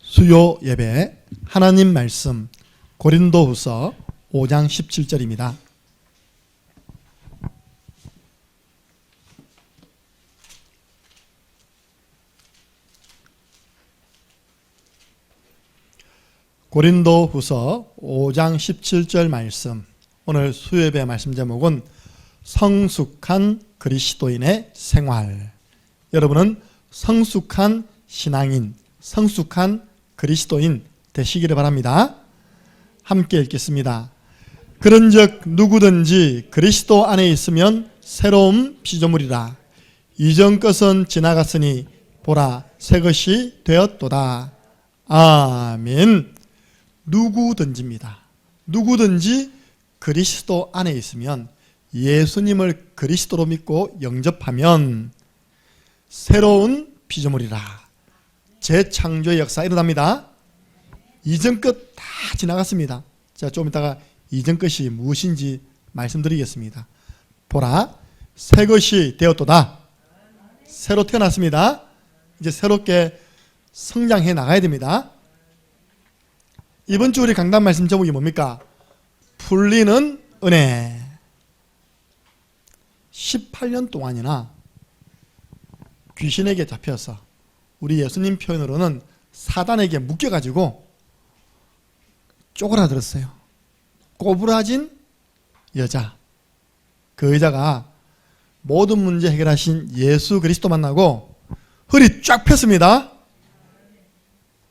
수요 예배 하나님 말씀 고린도후서 5장 17절입니다. 고린도후서 5장 17절 말씀, 오늘 수요 예배 말씀 제목은 성숙한 그리스도인의 생활. 여러분은 성숙한 신앙인, 성숙한 그리스도인 되시기를 바랍니다. 함께 읽겠습니다. 그런즉 누구든지 그리스도 안에 있으면 새로운 피조물이라. 이전 것은 지나갔으니 보라 새 것이 되었도다. 아멘. 누구든지입니다. 누구든지 그리스도 안에 있으면, 예수님을 그리스도로 믿고 영접하면 새로운 피조물이라. 재창조의 역사 일어납니다. 이전 것 다 지나갔습니다. 자, 좀 이따가 이전 것이 무엇인지 말씀드리겠습니다. 보라, 새 것이 되었도다. 새로 태어났습니다. 이제 새롭게 성장해 나가야 됩니다. 이번 주 우리 강단 말씀 제목이 뭡니까? 풀리는 은혜. 18년 동안이나 귀신에게 잡혀서, 우리 예수님 표현으로는 사단에게 묶여가지고 쪼그라들었어요. 꼬부라진 여자. 그 여자가 모든 문제 해결하신 예수 그리스도 만나고 허리 쫙 폈습니다.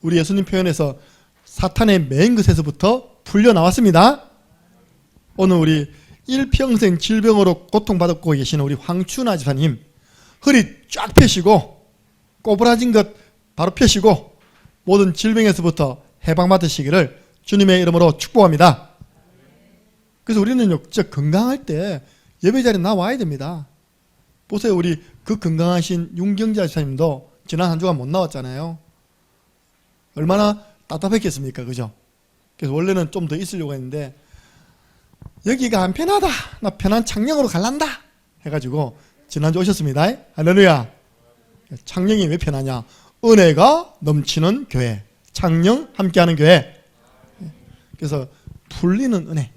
우리 예수님 표현에서 사탄의 메인 것에서부터 풀려 나왔습니다. 오늘 우리 일평생 질병으로 고통받고 계시는 우리 황춘아 집사님, 허리 쫙 펴시고 꼬부라진 것 바로 펴시고 모든 질병에서부터 해방받으시기를 주님의 이름으로 축복합니다. 그래서 우리는요, 진짜 건강할 때 예배 자리에 나와야 됩니다. 보세요, 우리 그 건강하신 윤경자 집사님도 지난 한 주간 못 나왔잖아요. 얼마나 답답했겠습니까? 그죠? 그래서 원래는 좀 더 있으려고 했는데, 여기가 안 편하다, 나 편한 창녕으로 갈란다 해가지고 지난주 오셨습니다. 할렐루야. 창녕이 왜 편하냐? 은혜가 넘치는 교회, 창녕 함께하는 교회. 그래서 풀리는 은혜.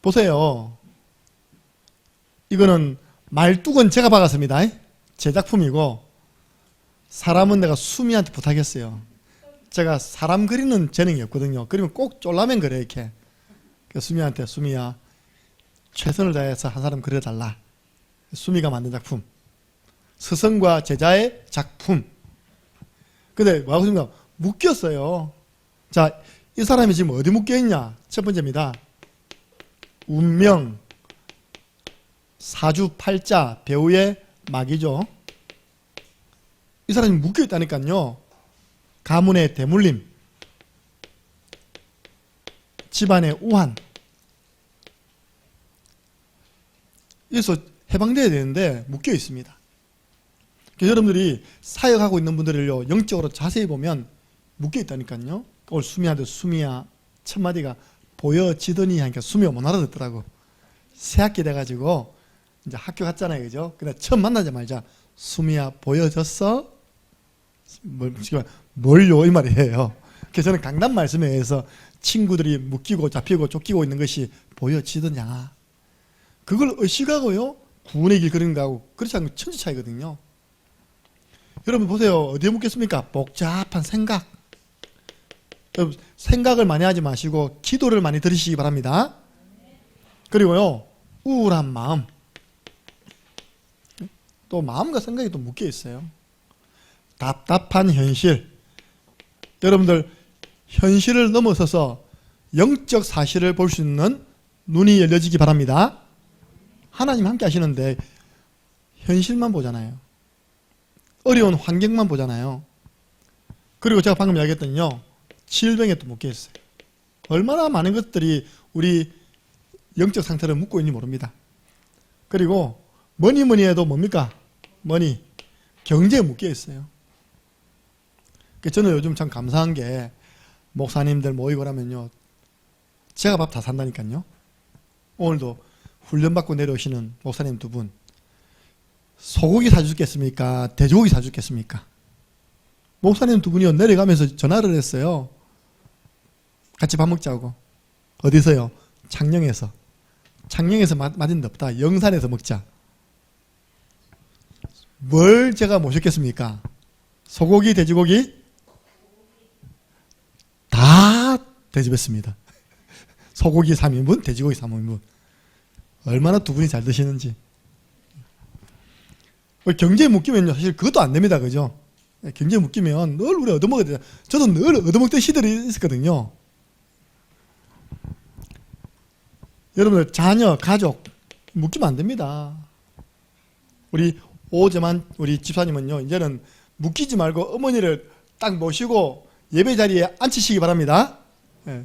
보세요, 이거는 말뚝은 제가 박았습니다. 제 작품이고, 사람은 내가 수미한테 부탁했어요. 제가 사람 그리는 재능이 없거든요. 그리면 꼭 쫄라면 그래, 이렇게. 그래서 수미한테, 수미야, 최선을 다해서 한 사람 그려달라. 수미가 만든 작품, 스승과 제자의 작품. 근데 뭐하고 있습니까? 묶였어요. 자, 이 사람이 지금 어디 묶여있냐? 첫 번째입니다. 운명, 사주팔자, 배우의 막이죠. 이 사람이 묶여있다니까요. 가문의 대물림, 집안의 우한. 여기서 해방돼야 되는데 묶여있습니다. 여러분들이 사역하고 있는 분들을요, 영적으로 자세히 보면 묶여있다니까요. 오늘 수미한테, 수미야, 첫 마디가 보여지더니 하니까 수미가 못 알아듣더라고. 새 학기 돼가지고 이제 학교 갔잖아요, 그죠? 근데 처음 만나자마자 수미야 보여졌어? 뭘요? 이 말이에요. 그래서 저는 강단 말씀에 의해서 친구들이 묶이고 잡히고 쫓기고 있는 것이 보여지더냐, 그걸 의식하고요 구원의 길 그런 거하고 그렇지 않고 천지 차이거든요. 여러분 보세요, 어디에 묶였습니까? 복잡한 생각. 여러분, 생각을 많이 하지 마시고 기도를 많이 들으시기 바랍니다. 그리고요, 우울한 마음, 또 마음과 생각이 또 묶여 있어요. 답답한 현실. 여러분들, 현실을 넘어서서 영적 사실을 볼 수 있는 눈이 열려지기 바랍니다. 하나님 함께 하시는데 현실만 보잖아요. 어려운 환경만 보잖아요. 그리고 제가 방금 이야기했더니요, 질병에 또 묶여 있어요. 얼마나 많은 것들이 우리 영적 상태를 묶고 있는지 모릅니다. 그리고 뭐니 해도 뭡니까? 머니, 경제에 묶여 있어요. 저는 요즘 참 감사한 게, 목사님들 모이고 하면요, 제가 밥 다 산다니까요. 오늘도 훈련받고 내려오시는 목사님 두 분, 소고기 사주겠습니까? 돼지고기 사주겠습니까? 목사님 두 분이요 내려가면서 전화를 했어요. 같이 밥 먹자고. 어디서요? 창녕에서. 창녕에서 맞은 데 없다. 영산에서 먹자. 뭘 제가 모셨겠습니까? 소고기, 돼지고기? 다 대접했습니다. 소고기 3인분, 돼지고기 3인분. 얼마나 두 분이 잘 드시는지. 경제에 묶이면요, 사실 그것도 안 됩니다. 그죠? 경제에 묶이면 늘 우리 얻어먹어야 돼요. 저도 늘 얻어먹던 시절이 있었거든요. 여러분들, 자녀, 가족, 묶이면 안 됩니다. 우리 오재만, 우리 집사님은요, 이제는 묶이지 말고 어머니를 딱 모시고 예배 자리에 앉히시기 바랍니다. 예.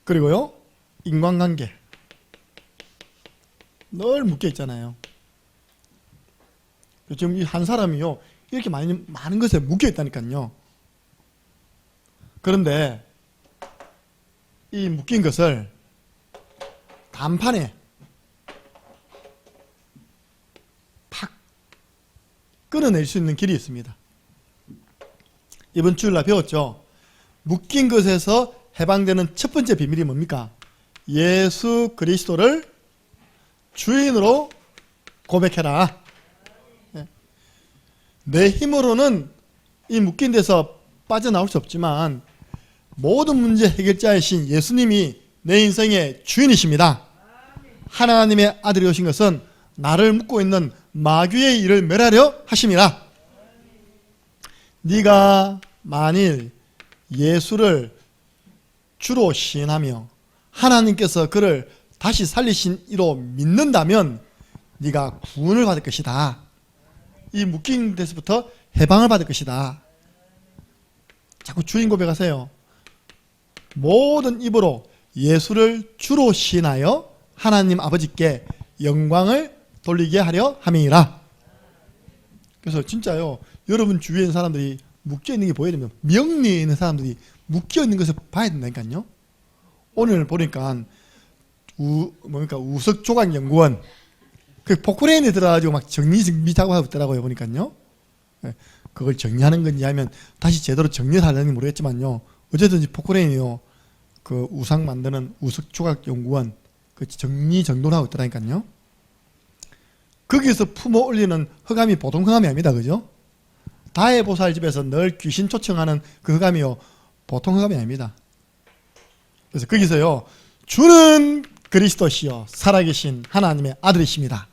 그리고요, 인간관계. 늘 묶여 있잖아요. 지금 이 한 사람이요, 이렇게 많은 것에 묶여 있다니까요. 그런데 이 묶인 것을 단판에 팍 끊어낼 수 있는 길이 있습니다. 이번 주일날 배웠죠. 묶인 것에서 해방되는 첫 번째 비밀이 뭡니까? 예수 그리스도를 주인으로 고백해라. 내 힘으로는 이 묶인 데서 빠져나올 수 없지만 모든 문제 해결자이신 예수님이 내 인생의 주인이십니다. 하나님의 아들이 오신 것은 나를 묶고 있는 마귀의 일을 멸하려 하심이라. 네가 만일 예수를 주로 시인하며 하나님께서 그를 다시 살리신 이로 믿는다면 네가 구원을 받을 것이다. 이 묶인 데서부터 해방을 받을 것이다. 자꾸 주인 고백하세요. 모든 입으로 예수를 주로 시인하여 하나님 아버지께 영광을 돌리게 하려 함이니라. 그래서 진짜요, 여러분 주위에 있는 사람들이 묶여있는 게 보여야 됩니다. 명리에 있는 사람들이 묶여있는 것을 봐야 된다니까요. 오늘 보니까 우석조각연구원 그 포크레인에 들어가지고 막 정리하고 하고 있더라고요. 보니까요. 그걸 정리하는 건지 하면 다시 제대로 정리를 하려는지 모르겠지만요. 어쨌든지 포크레인이요, 그 우상 만드는 우석조각연구원 그 정리정돈을 하고 있더라니까요. 거기서 품어 올리는 흑암이 보통 흑암이 아닙니다. 그죠? 다해보살 집에서 늘 귀신 초청하는 그 흑암이요, 보통 흑암이 아닙니다. 그래서 거기서요, 주는 그리스도시요 살아계신 하나님의 아들이십니다.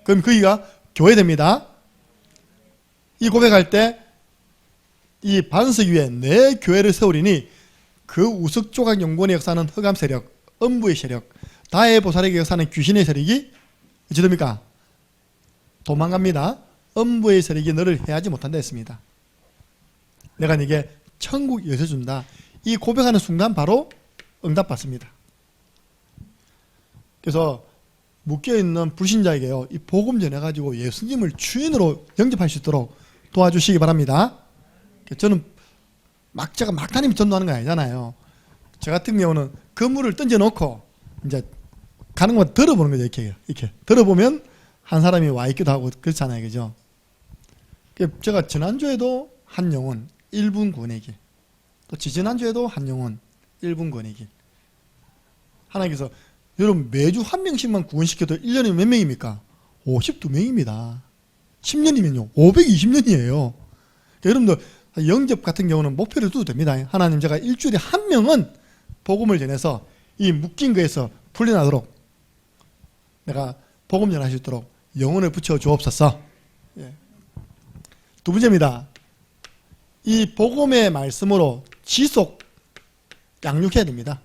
그럼 거기가 교회됩니다. 이 고백할 때 이 반석 위에 내 교회를 세우리니 그 우석조각 연구원의 역사는 흑암 세력, 음부의 세력, 다해보살에게 역사는 귀신의 세력이 어찌 됩니까? 도망갑니다. 음부의 세력이 너를 해하지 못한다 했습니다. 내가 네게 천국 열쇠 준다. 이 고백하는 순간 바로 응답받습니다. 그래서 묶여있는 불신자에게요, 이 복음 전해가지고 예수님을 주인으로 영접할 수 있도록 도와주시기 바랍니다. 저는 제가 막다님이 전도하는 거 아니잖아요. 저 같은 경우는 건물을 던져놓고 이제 가는 것만 들어보는 거죠. 이렇게 들어보면 한 사람이 와 있기도 하고 그렇잖아요. 그죠? 제가 지난주에도 한 영혼 1분 구원의 길, 또 지지난주에도 한 영혼 1분 구원의 길. 하나님께서 여러분 매주 한 명씩만 구원시켜도 1년에 몇 명입니까? 52명입니다. 10년이면요 520년이에요. 여러분들 영접 같은 경우는 목표를 둬도 됩니다. 하나님, 제가 일주일에 한 명은 복음을 전해서 이 묶인 거에서 풀려나도록 내가 복음 전할 수 있도록 영혼을 붙여 주옵소서. 두 번째입니다. 이 복음의 말씀으로 지속 양육해야 됩니다.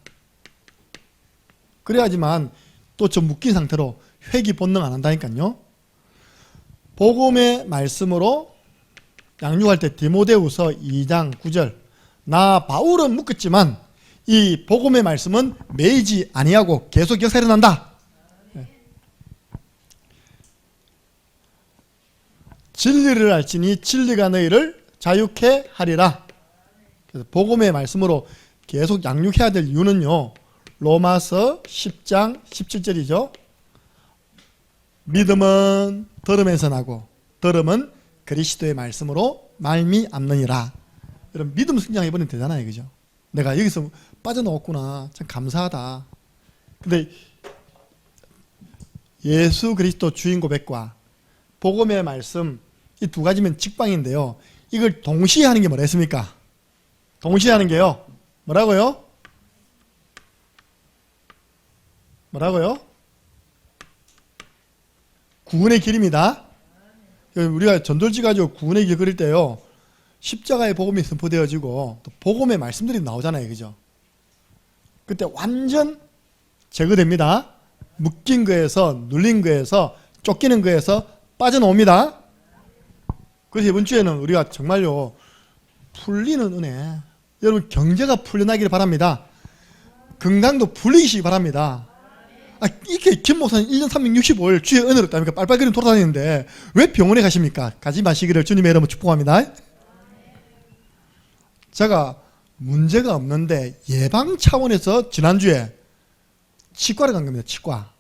그래야지만 또 저 묶인 상태로 회귀 본능 안 한다니까요. 복음의 말씀으로 양육할 때 디모데후서 2장 9절, 나 바울은 묶었지만 이 복음의 말씀은 매이지 아니하고 계속 역사 일어난다. 진리를 알지니 진리가 너희를 자유케 하리라. 그래서 복음의 말씀으로 계속 양육해야 될 이유는요, 로마서 10장 17절이죠. 믿음은 들음에서 나고 들음은 그리스도의 말씀으로 말미암느니라. 여러분 믿음 성장해버리면 되잖아요, 그죠? 내가 여기서 빠져나왔구나, 참 감사하다. 근데 예수 그리스도 주인 고백과 복음의 말씀, 이 두 가지면 직방인데요, 이걸 동시에 하는 게 뭐라 했습니까? 동시에 하는 게요, 뭐라고요? 뭐라고요? 구원의 길입니다. 우리가 전돌지 가지고 구원의 길 그릴 때요, 십자가의 복음이 선포되어지고 또 복음의 말씀들이 나오잖아요, 그죠? 그때 완전 제거됩니다. 묶인 거에서, 눌린 거에서, 쫓기는 거에서 빠져나옵니다. 그래서 이번 주에는 우리가 정말요, 풀리는 은혜, 여러분 경제가 풀려나기를 바랍니다. 건강도 풀리시기 바랍니다. 이렇게 김 목사님 1년 365일 주의 은혜로 따니까 빨빨거리며 돌아다니는데 왜 병원에 가십니까? 가지 마시기를 주님의 이름으로 축복합니다. 제가 문제가 없는데 예방 차원에서 지난주에 치과를 간 겁니다. 치과.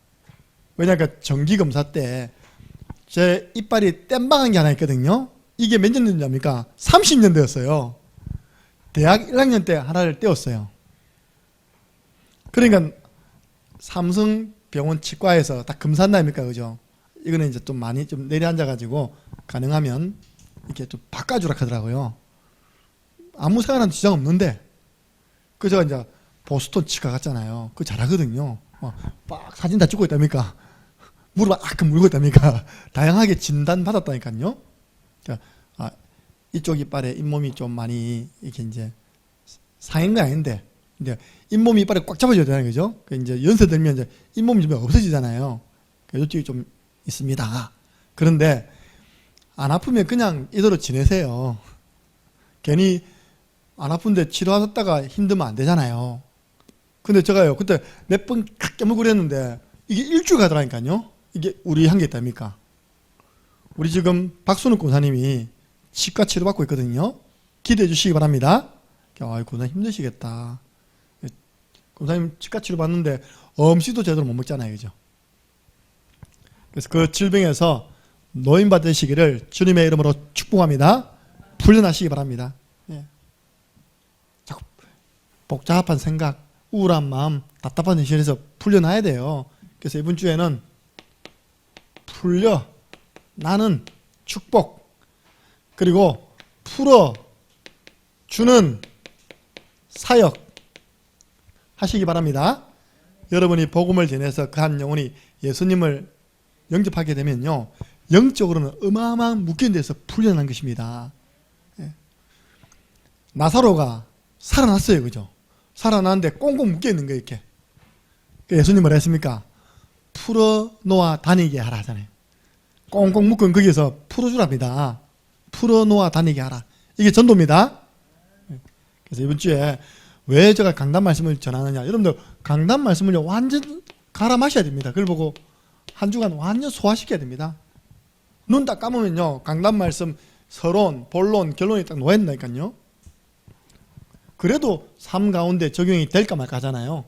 왜냐하면 정기검사 때 제 이빨이 땜방한 게 하나 있거든요. 이게 몇 년 전입니까? 30년 되었어요. 대학 1학년 때 하나를 떼었어요. 그러니까 삼성병원 치과에서 딱 검사한다니까, 그죠? 이거는 이제 좀 많이 좀 내려앉아가지고 가능하면 이렇게 좀 바꿔주라 하더라고요. 아무 생활한 지장 없는데, 그 제가 이제 보스턴 치과 갔잖아요. 그거 잘하거든요. 막 사진 다 찍고 있답니까? 무릎 아까 물고 있답니까? 다양하게 진단 받았다니까요. 이쪽 이빨에 잇몸이 좀 많이 이렇게 이제 상한 건 아닌데, 이제 잇몸이 이빨에 꽉 잡아줘야 되잖아요, 그죠? 이제 연세 들면 이제 잇몸이 좀 없어지잖아요. 이쪽이 좀 있습니다. 그런데 안 아프면 그냥 이대로 지내세요. 괜히 안 아픈데 치료하다가 힘들면 안 되잖아요. 근데 제가요, 그때 몇 번 깨물고 그랬는데 이게 일주일 가더라니까요. 이게 우리 한 게 있답니까? 우리 지금 박순욱 권사님이 치과 치료받고 있거든요. 기대해 주시기 바랍니다. 권사님 힘드시겠다. 권사님 치과 치료받는데 음식도 제대로 못 먹잖아요, 그죠? 그래서 그 질병에서 노인 받으시기를 주님의 이름으로 축복합니다. 풀려나시기 바랍니다. 자꾸 복잡한 생각, 우울한 마음, 답답한 현실에서 풀려나야 돼요. 그래서 이번 주에는 풀려 나는 축복, 그리고 풀어주는 사역 하시기 바랍니다. 여러분이 복음을 전해서 그 한 영혼이 예수님을 영접하게 되면요, 영적으로는 어마어마한 묶인 데서 풀려난 것입니다. 나사로가 살아났어요, 그죠? 살아났는데 꽁꽁 묶여있는 거예요, 이렇게. 예수님 뭐라 했습니까? 풀어놓아 다니게 하라 하잖아요. 꽁꽁 묶은 거기에서 풀어주랍니다. 풀어놓아 다니게 하라. 이게 전도입니다. 그래서 이번 주에 왜 제가 강단 말씀을 전하느냐, 여러분들 강단 말씀을 완전 갈아 마셔야 됩니다. 그걸 보고 한 주간 완전 소화시켜야 됩니다. 눈 딱 감으면요, 강단 말씀 서론, 본론, 결론이 딱 놓여있다니까요. 그래도 삶 가운데 적용이 될까 말까 하잖아요.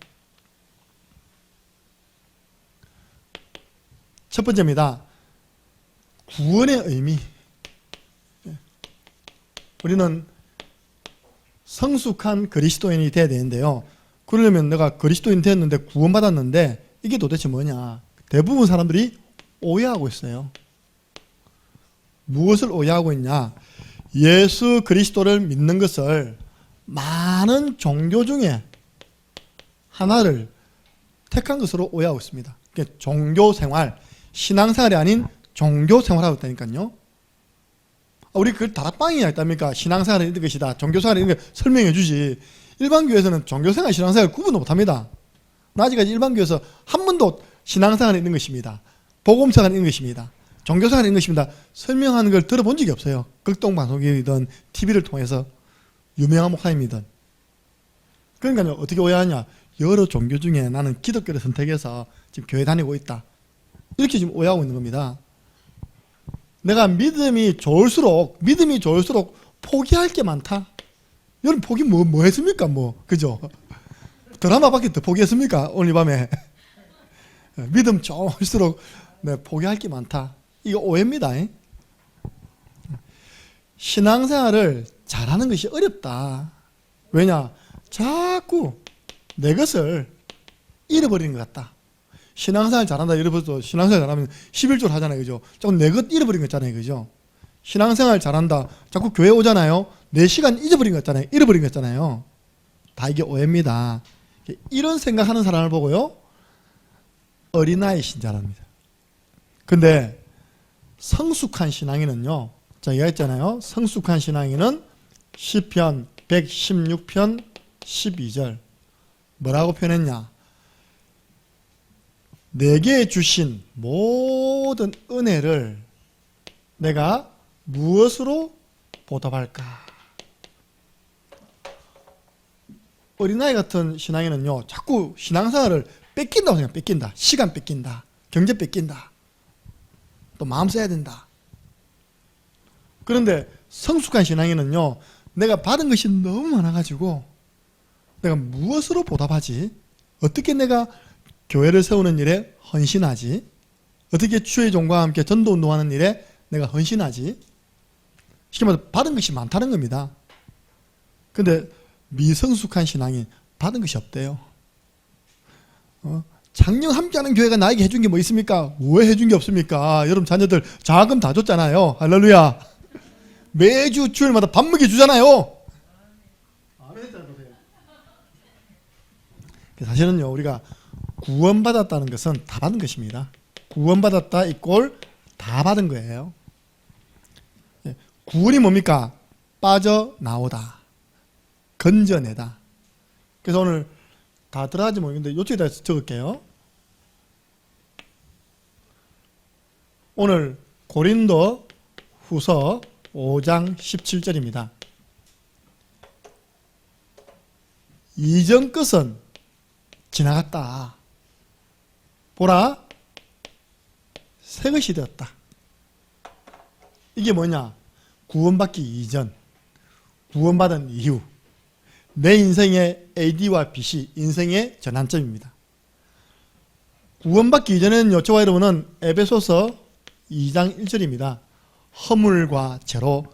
첫 번째입니다. 구원의 의미. 우리는 성숙한 그리스도인이 돼야 되는데요, 그러려면 내가 그리스도인 되었는데 구원받았는데 이게 도대체 뭐냐, 대부분 사람들이 오해하고 있어요. 무엇을 오해하고 있냐, 예수 그리스도를 믿는 것을 많은 종교 중에 하나를 택한 것으로 오해하고 있습니다. 그러니까 종교생활, 신앙생활이 아닌 종교생활하고 있다니까요. 우리 그걸 다락방이냐 했답니까? 신앙생활이 있는 것이다, 종교생활이 있는 것 설명해 주지. 일반교회에서는 종교생활, 신앙생활 구분을 못합니다. 아직까지 일반교회에서 한 번도 신앙생활이 있는 것입니다, 복음생활이 있는 것입니다, 종교생활이 있는 것입니다 설명하는 걸 들어본 적이 없어요. 극동방송이든 TV를 통해서 유명한 목사님이든. 그러니까 어떻게 오해하냐, 여러 종교 중에 나는 기독교를 선택해서 지금 교회 다니고 있다, 이렇게 지금 오해하고 있는 겁니다. 내가 믿음이 좋을수록 포기할 게 많다. 여러분 포기 뭐 했습니까? 그죠? 드라마밖에 더 포기했습니까? 오늘 밤에. 믿음 좋을수록 포기할 게 많다. 이거 오해입니다. 신앙생활을 잘하는 것이 어렵다. 왜냐? 자꾸 내 것을 잃어버리는 것 같다. 신앙생활 잘한다 이러면서 신앙생활 잘하면 11조를 하잖아요. 그죠? 자꾸 내 것 잃어버린 것 같잖아요. 그죠? 신앙생활 잘한다. 자꾸 교회 오잖아요. 내 시간 잊어버린 것 같잖아요. 잃어버린 것 같잖아요. 다 이게 오해입니다. 이런 생각하는 사람을 보고요. 어린아이 신자랍니다. 근데 성숙한 신앙인은요. 제가 했잖아요. 성숙한 신앙인은 시편 116편 12절 뭐라고 표현했냐? 내게 주신 모든 은혜를 내가 무엇으로 보답할까? 어린아이 같은 신앙인은요, 자꾸 신앙생활을 뺏긴다고 생각해요. 뺏긴다. 시간 뺏긴다. 경제 뺏긴다. 또 마음 써야 된다. 그런데 성숙한 신앙인은요, 내가 받은 것이 너무 많아가지고 내가 무엇으로 보답하지? 어떻게 내가 교회를 세우는 일에 헌신하지? 어떻게 주의 종과 함께 전도운동하는 일에 내가 헌신하지? 쉽게 말해서 받은 것이 많다는 겁니다. 근데 미성숙한 신앙인 받은 것이 없대요. 작년 함께하는 교회가 나에게 해준 게 뭐 있습니까? 왜 해준 게 없습니까? 여러분 자녀들 자금 다 줬잖아요. 할렐루야. 매주 주일마다 밥 먹여 주잖아요. 사실은요, 우리가 구원받았다는 것은 다 받은 것입니다. 구원받았다 이꼴 다 받은 거예요. 구원이 뭡니까? 빠져나오다. 건져내다. 그래서 오늘 다 들어가지 모르겠는데 이쪽에다 적을게요. 오늘 고린도 후서 5장 17절입니다. 이전 것은 지나갔다. 보라, 새 것이 되었다. 이게 뭐냐? 구원받기 이전, 구원받은 이후, 내 인생의 AD와 BC, 인생의 전환점입니다. 구원받기 이전에는요, 저와 여러분은 에베소서 2장 1절입니다. 허물과 죄로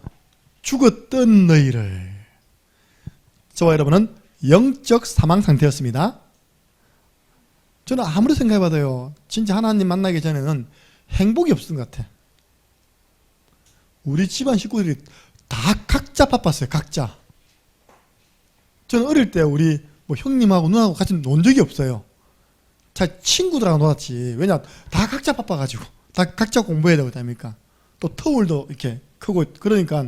죽었던 너희를. 저와 여러분은 영적 사망 상태였습니다. 저는 아무리 생각해봐도요, 진짜 하나님 만나기 전에는 행복이 없었던 것 같아. 우리 집안 식구들이 다 각자 바빴어요. 각자. 저는 어릴 때 우리 뭐 형님하고 누나하고 같이 논 적이 없어요. 자, 친구들하고 놀았지. 왜냐, 다 각자 바빠가지고 다 각자 공부해야 되고 그럽니까? 또 터울도 이렇게 크고 그러니까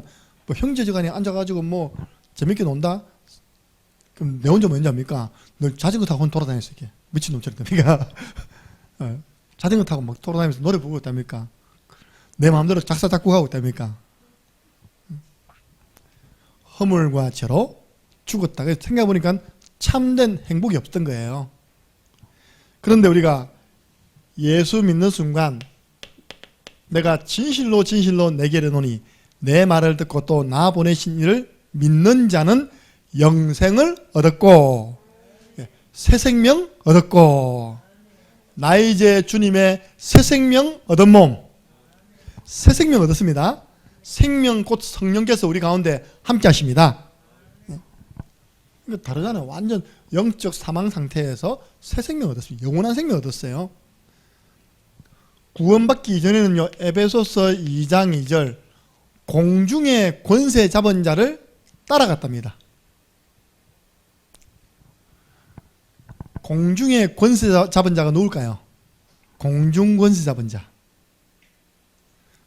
뭐 형제지간에 앉아가지고 뭐 재밌게 논다. 그럼 내 혼자 뭐 했냐입니까? 늘 자전거 타고 돌아다녔어. 이렇게 미친놈처럼 됩니까? 자전거 타고 막 돌아다니면서 노래 부르고 있답니까? 내 마음대로 작사 작곡하고 있답니까? 허물과 죄로 죽었다. 그래서 생각해보니까 참된 행복이 없던 거예요. 그런데 우리가 예수 믿는 순간 내가 진실로 진실로 내게 이르노니 내 말을 듣고 또 나 보내신 이를 믿는 자는 영생을 얻었고 새 생명 얻었고 나 이제 주님의 새 생명 얻은 몸, 새 생명 얻었습니다. 생명 곧 성령께서 우리 가운데 함께 하십니다. 이거 다르잖아요. 완전 영적 사망 상태에서 새 생명 얻었습니다. 영원한 생명 얻었어요. 구원받기 이전에는요, 에베소서 2장 2절 공중의 권세 잡은 자를 따라갔답니다. 공중의 권세 잡은 자가 누굴까요? 공중 권세 잡은 자.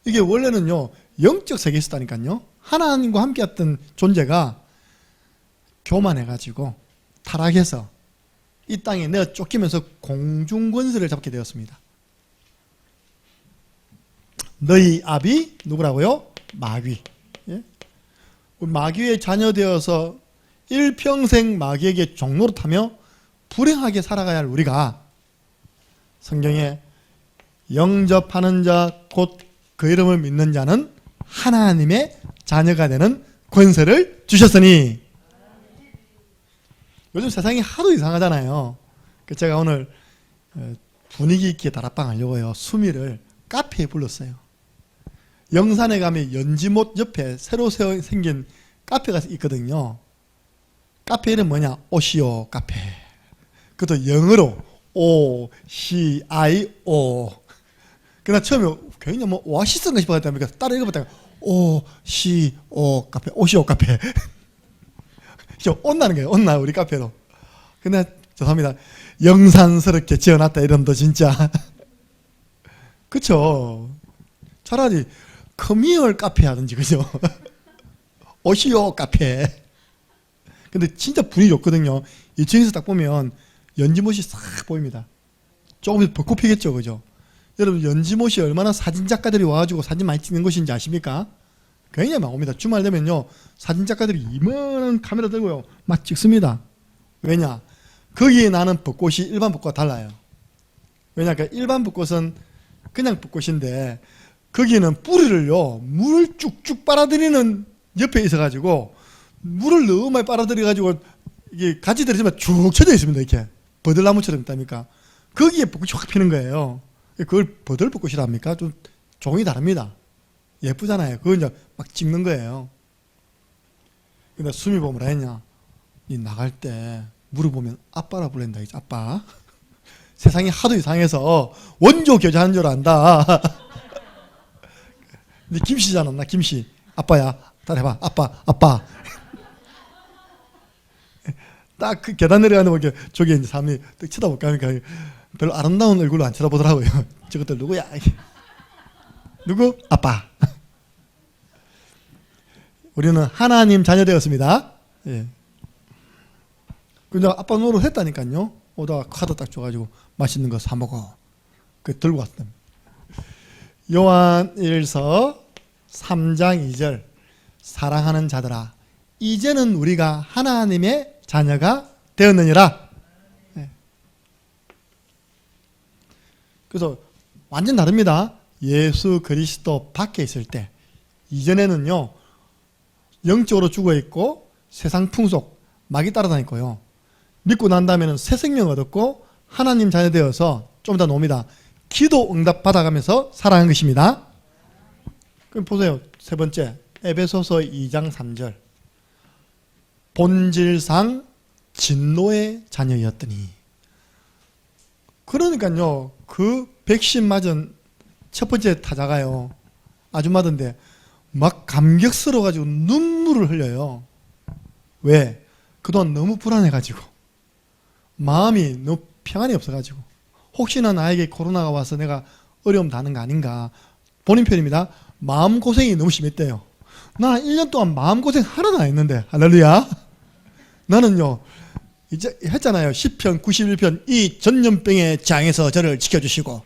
이게 원래는요, 영적 세계에 있었다니까요. 하나님과 함께 했던 존재가 교만해가지고 타락해서 이 땅에 내어 쫓기면서 공중 권세를 잡게 되었습니다. 너희 아비 누구라고요? 마귀. 예? 마귀의 자녀 되어서 일평생 마귀에게 종노릇하며 불행하게 살아가야 할 우리가 성경에 영접하는 자 곧 그 이름을 믿는 자는 하나님의 자녀가 되는 권세를 주셨으니. 요즘 세상이 하도 이상하잖아요. 제가 오늘 분위기 있게 다락방 하려고요, 수미를 카페에 불렀어요. 영산에 가면 연지못 옆에 새로 생긴 카페가 있거든요. 카페 이름 뭐냐? 오시오 카페. 그것도 영어로 O-C-I-O. 그러나 처음에 괜히 뭐 오아시스인가 싶었답니까? 따로 읽어봤다가 O-C-O 카페, 오시오 카페. 온나는 거예요. 온나 우리 카페도. 근데 죄송합니다. 영산스럽게 지어놨다 이름도 진짜. 그쵸? 차라리 커미얼 카페 하든지 그죠? 오시오 카페. 근데 진짜 분위기 좋거든요. 2층에서 딱 보면 연지못이 싹 보입니다. 조금 있으면 벚꽃 피겠죠, 그죠? 여러분 연지못이 얼마나 사진작가들이 와가지고 사진 많이 찍는 곳인지 아십니까? 굉장히 많이 옵니다. 주말 되면요 사진작가들이 이만한 카메라 들고요 막 찍습니다. 왜냐? 거기에 나는 벚꽃이 일반 벚꽃과 달라요. 왜냐? 그러니까 일반 벚꽃은 그냥 벚꽃인데 거기는 뿌리를요 물을 쭉쭉 빨아들이는 옆에 있어가지고 물을 너무 많이 빨아들여가지고 이게 가지들이 정말 쭉 쳐져 있습니다. 이렇게 버들나무처럼 있답니까? 거기에 벚꽃이 확 피는 거예요. 그걸 버들벚꽃이라 합니까? 좀 종이 다릅니다. 예쁘잖아요. 그거 이제 막 찍는 거예요. 근데 수미 보면 뭐라 했냐? 니 나갈 때 물어보면 아빠라 불린다. 아빠. 세상이 하도 이상해서 원조 교제하는 줄 안다. 근데 김씨잖아. 나 김씨. 아빠야. 따라해봐. 아빠. 딱 그 계단 내려가는 거 저기 이제 사람이 딱 쳐다볼까 하니까 별로 아름다운 얼굴로 안 쳐다보더라고요. 저것들 누구야? 누구? 아빠. 우리는 하나님 자녀 되었습니다. 예. 근데 아빠 노릇 했다니까요. 오다가 카드 딱 줘가지고 맛있는 거 사 먹어. 그 들고 왔다. 요한일서 3장 2절. 사랑하는 자들아, 이제는 우리가 하나님의 자녀가 되었느니라. 네. 그래서 완전 다릅니다. 예수 그리스도 밖에 있을 때 이전에는요 영적으로 죽어 있고 세상 풍속 마귀 따라다니고요. 믿고 난 다음에는 새 생명 얻었고 하나님 자녀 되어서 좀 더 놉니다. 기도 응답 받아가면서 살아가는 것입니다. 그럼 보세요. 세 번째 에베소서 2장 3절. 본질상 진노의 자녀였더니. 그러니까요 그 백신 맞은 첫 번째 타자가요 아줌마던데 막 감격스러워가지고 눈물을 흘려요. 왜? 그동안 너무 불안해가지고 마음이 너무 평안이 없어가지고 혹시나 나에게 코로나가 와서 내가 어려움 다는 거 아닌가. 본인 편입니다. 마음고생이 너무 심했대요. 나 1년 동안 마음고생 하나도 안 했는데 할렐루야. 나는요 이제 했잖아요. 10편 91편 이 전염병의 장에서 저를 지켜주시고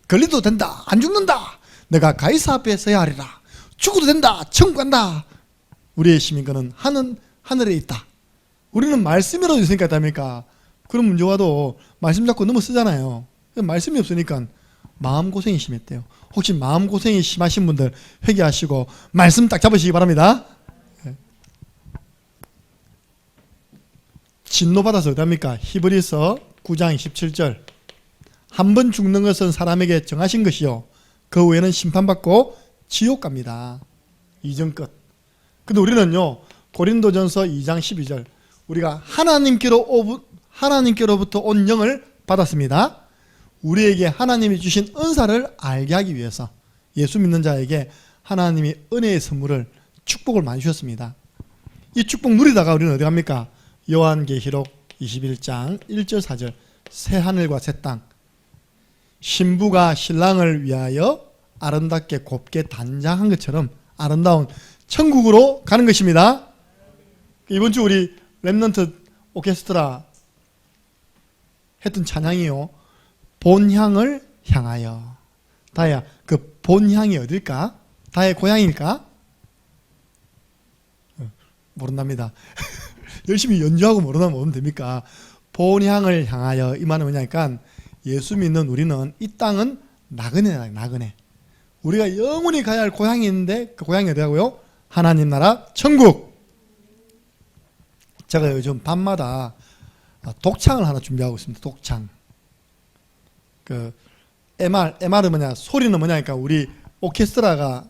걸리도 된다 안 죽는다 내가 가이사 앞에 서야 하리라 죽어도 된다 천국 간다. 우리의 시민권은 하늘에 있다. 우리는 말씀이라도 있으니까 답니까? 그런 문제 와도 말씀 잡고 넘어 쓰잖아요. 말씀이 없으니까 마음고생이 심했대요. 혹시 마음고생이 심하신 분들 회개하시고 말씀 딱 잡으시기 바랍니다. 진노받아서 어떡합니까? 히브리서 9장 17절. 한 번 죽는 것은 사람에게 정하신 것이요 그 후에는 심판받고 지옥 갑니다. 이전 끝. 근데 우리는요 고린도전서 2장 12절. 우리가 하나님께로부터 온 영을 받았습니다. 우리에게 하나님이 주신 은사를 알게 하기 위해서 예수 믿는 자에게 하나님이 은혜의 선물을 축복을 많이 주셨습니다. 이 축복 누리다가 우리는 어디 갑니까? 요한계시록 21장 1절 4절. 새 하늘과 새 땅. 신부가 신랑을 위하여 아름답게 곱게 단장한 것처럼 아름다운 천국으로 가는 것입니다. 이번 주 우리 렘넌트 오케스트라 했던 찬양이요 본향을 향하여. 다혜야 그 본향이 어딜까? 다혜 고향일까? 모른답니다. 열심히 연주하고 모르면 됩니까? 본향을 향하여. 이 말은 뭐냐니까 예수 믿는 우리는 이 땅은 나그네다. 나그네. 우리가 영원히 가야 할 고향이 있는데 그 고향이 어디라고요? 하나님 나라 천국. 제가 요즘 밤마다 독창을 하나 준비하고 있습니다. 독창. 그 MR은 뭐냐? 소리는 뭐냐니까 우리 오케스트라가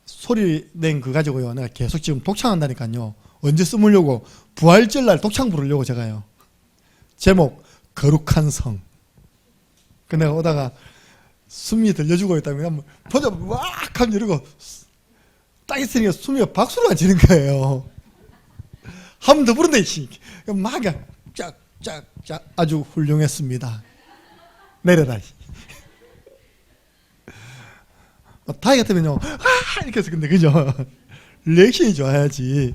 소리 낸 그 가지고요. 내가 계속 지금 독창한다니까요. 언제 쓰려고 부활절날 독창 부르려고 제가요. 제목 거룩한 성. 그 내가 오다가 숨이 들려주고 있다면 보자 막 하면 이러고 딱 있으니까 숨이 박수가 지는 거예요. 한 번 더 부른다 이씨. 막 짝짝짝 아주 훌륭했습니다. 내려라. 다이 같으면요 이렇게 해서 근데 그죠? 리액션이 좋아야지.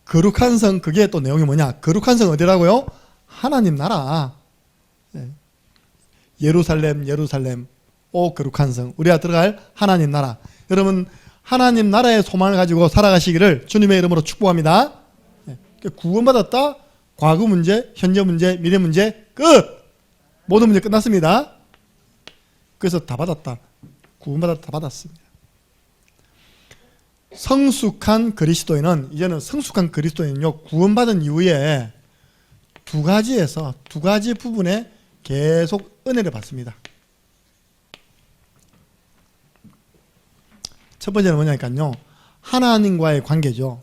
거룩한 성 그게 또 내용이 뭐냐? 거룩한 성 어디라고요? 하나님 나라. 예루살렘 예루살렘 오 거룩한 성 우리가 들어갈 하나님 나라. 여러분 하나님 나라의 소망을 가지고 살아가시기를 주님의 이름으로 축복합니다. 구원받았다. 과거 문제, 현재 문제, 미래 문제 끝. 모든 문제 끝났습니다. 그래서 다 받았다. 구원받았다. 다 받았습니다. 성숙한 그리스도인은 이제는 성숙한 그리스도인은요 구원받은 이후에 두 가지 부분에 계속 은혜를 받습니다. 첫 번째는 뭐냐니까요. 하나님과의 관계죠.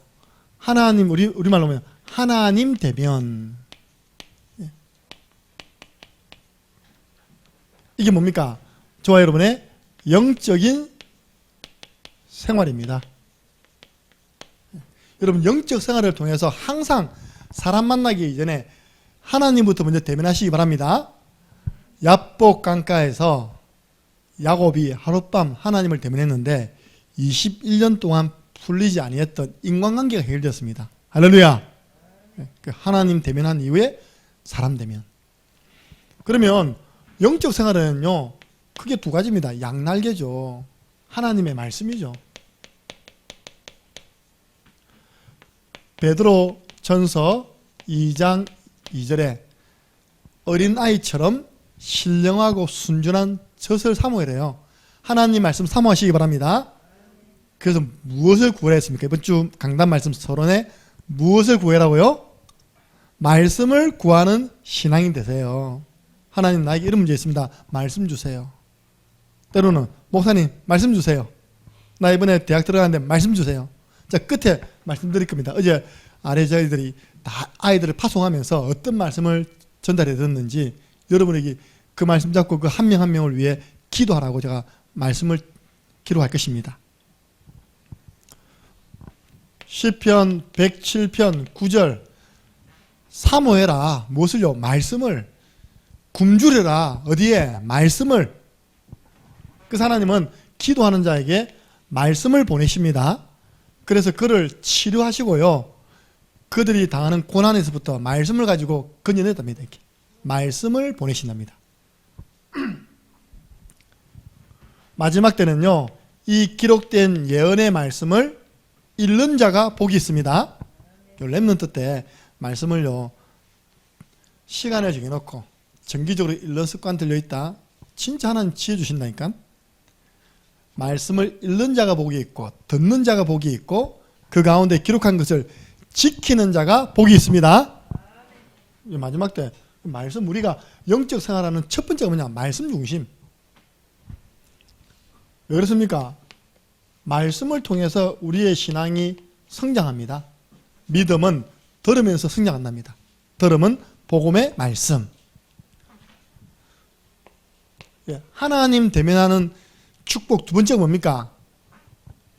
하나님 우리말로 보면 하나님 대면. 이게 뭡니까? 저와 여러분의 영적인 생활입니다. 여러분 영적 생활을 통해서 항상 사람 만나기 이전에 하나님부터 먼저 대면하시기 바랍니다. 야복 강가에서 야곱이 하룻밤 하나님을 대면했는데 21년 동안 풀리지 아니했던 인간관계가 해결되었습니다. 할렐루야. 하나님 대면한 이후에 사람 대면. 그러면 영적 생활은요 크게 두 가지입니다. 양날개죠. 하나님의 말씀이죠. 베드로 전서 2장 2절에 어린아이처럼 신령하고 순전한 젖을 사모하래요. 하나님 말씀 사모하시기 바랍니다. 그래서 무엇을 구하라 했습니까? 이번 주 강단 말씀 서론에 무엇을 구하라고요? 말씀을 구하는 신앙이 되세요. 하나님 나에게 이런 문제 있습니다. 말씀 주세요. 때로는 목사님 말씀 주세요. 나 이번에 대학 들어가는데 말씀 주세요. 자 끝에 말씀드릴 겁니다. 어제 아래 저희들이 다 아이들을 파송하면서 어떤 말씀을 전달해 드렸는지 여러분에게 그 말씀 잡고 그 한 명 한 명을 위해 기도하라고 제가 말씀을 기록할 것입니다. 시편 107편 9절 사모해라. 무엇을요? 말씀을. 굶주려라. 어디에? 말씀을. 그 하나님은 기도하는 자에게 말씀을 보내십니다. 그래서 그를 치료하시고요. 그들이 당하는 고난에서부터 말씀을 가지고 건져냈답니다. 이렇게. 말씀을 보내신답니다. 마지막 때는요. 이 기록된 예언의 말씀을 읽는 자가 복이 있습니다. 렘넌트 때 말씀을요. 시간을 정해놓고 정기적으로 읽는 습관 들려있다. 진짜 하나님 지혜 주신다니까. 말씀을 읽는 자가 복이 있고 듣는 자가 복이 있고 그 가운데 기록한 것을 지키는 자가 복이 있습니다. 마지막 때 말씀 우리가 영적 생활하는 첫 번째가 뭐냐? 말씀 중심. 왜 그렇습니까? 말씀을 통해서 우리의 신앙이 성장합니다. 믿음은 들으면서 성장한답니다. 들음은 복음의 말씀. 하나님 대면하는 축복 두 번째가 뭡니까?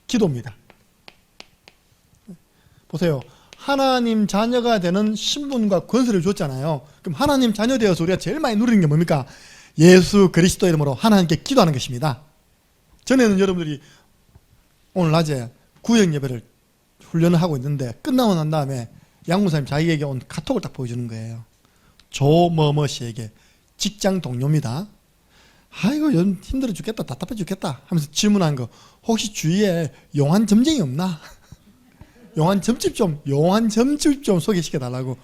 기도입니다. 보세요. 하나님 자녀가 되는 신분과 권세를 줬잖아요. 그럼 하나님 자녀 되어서 우리가 제일 많이 누리는 게 뭡니까? 예수 그리스도 이름으로 하나님께 기도하는 것입니다. 전에는 여러분들이 오늘 낮에 구역 예배를 훈련을 하고 있는데 끝나고 난 다음에 양무사님 자기에게 온 카톡을 딱 보여주는 거예요. 조머머 씨에게 직장 동료입니다. 아이고 요즘 힘들어 죽겠다 답답해 죽겠다 하면서 질문한 거 혹시 주위에 용한 점쟁이 없나? 용한 점집 좀 소개시켜 달라고.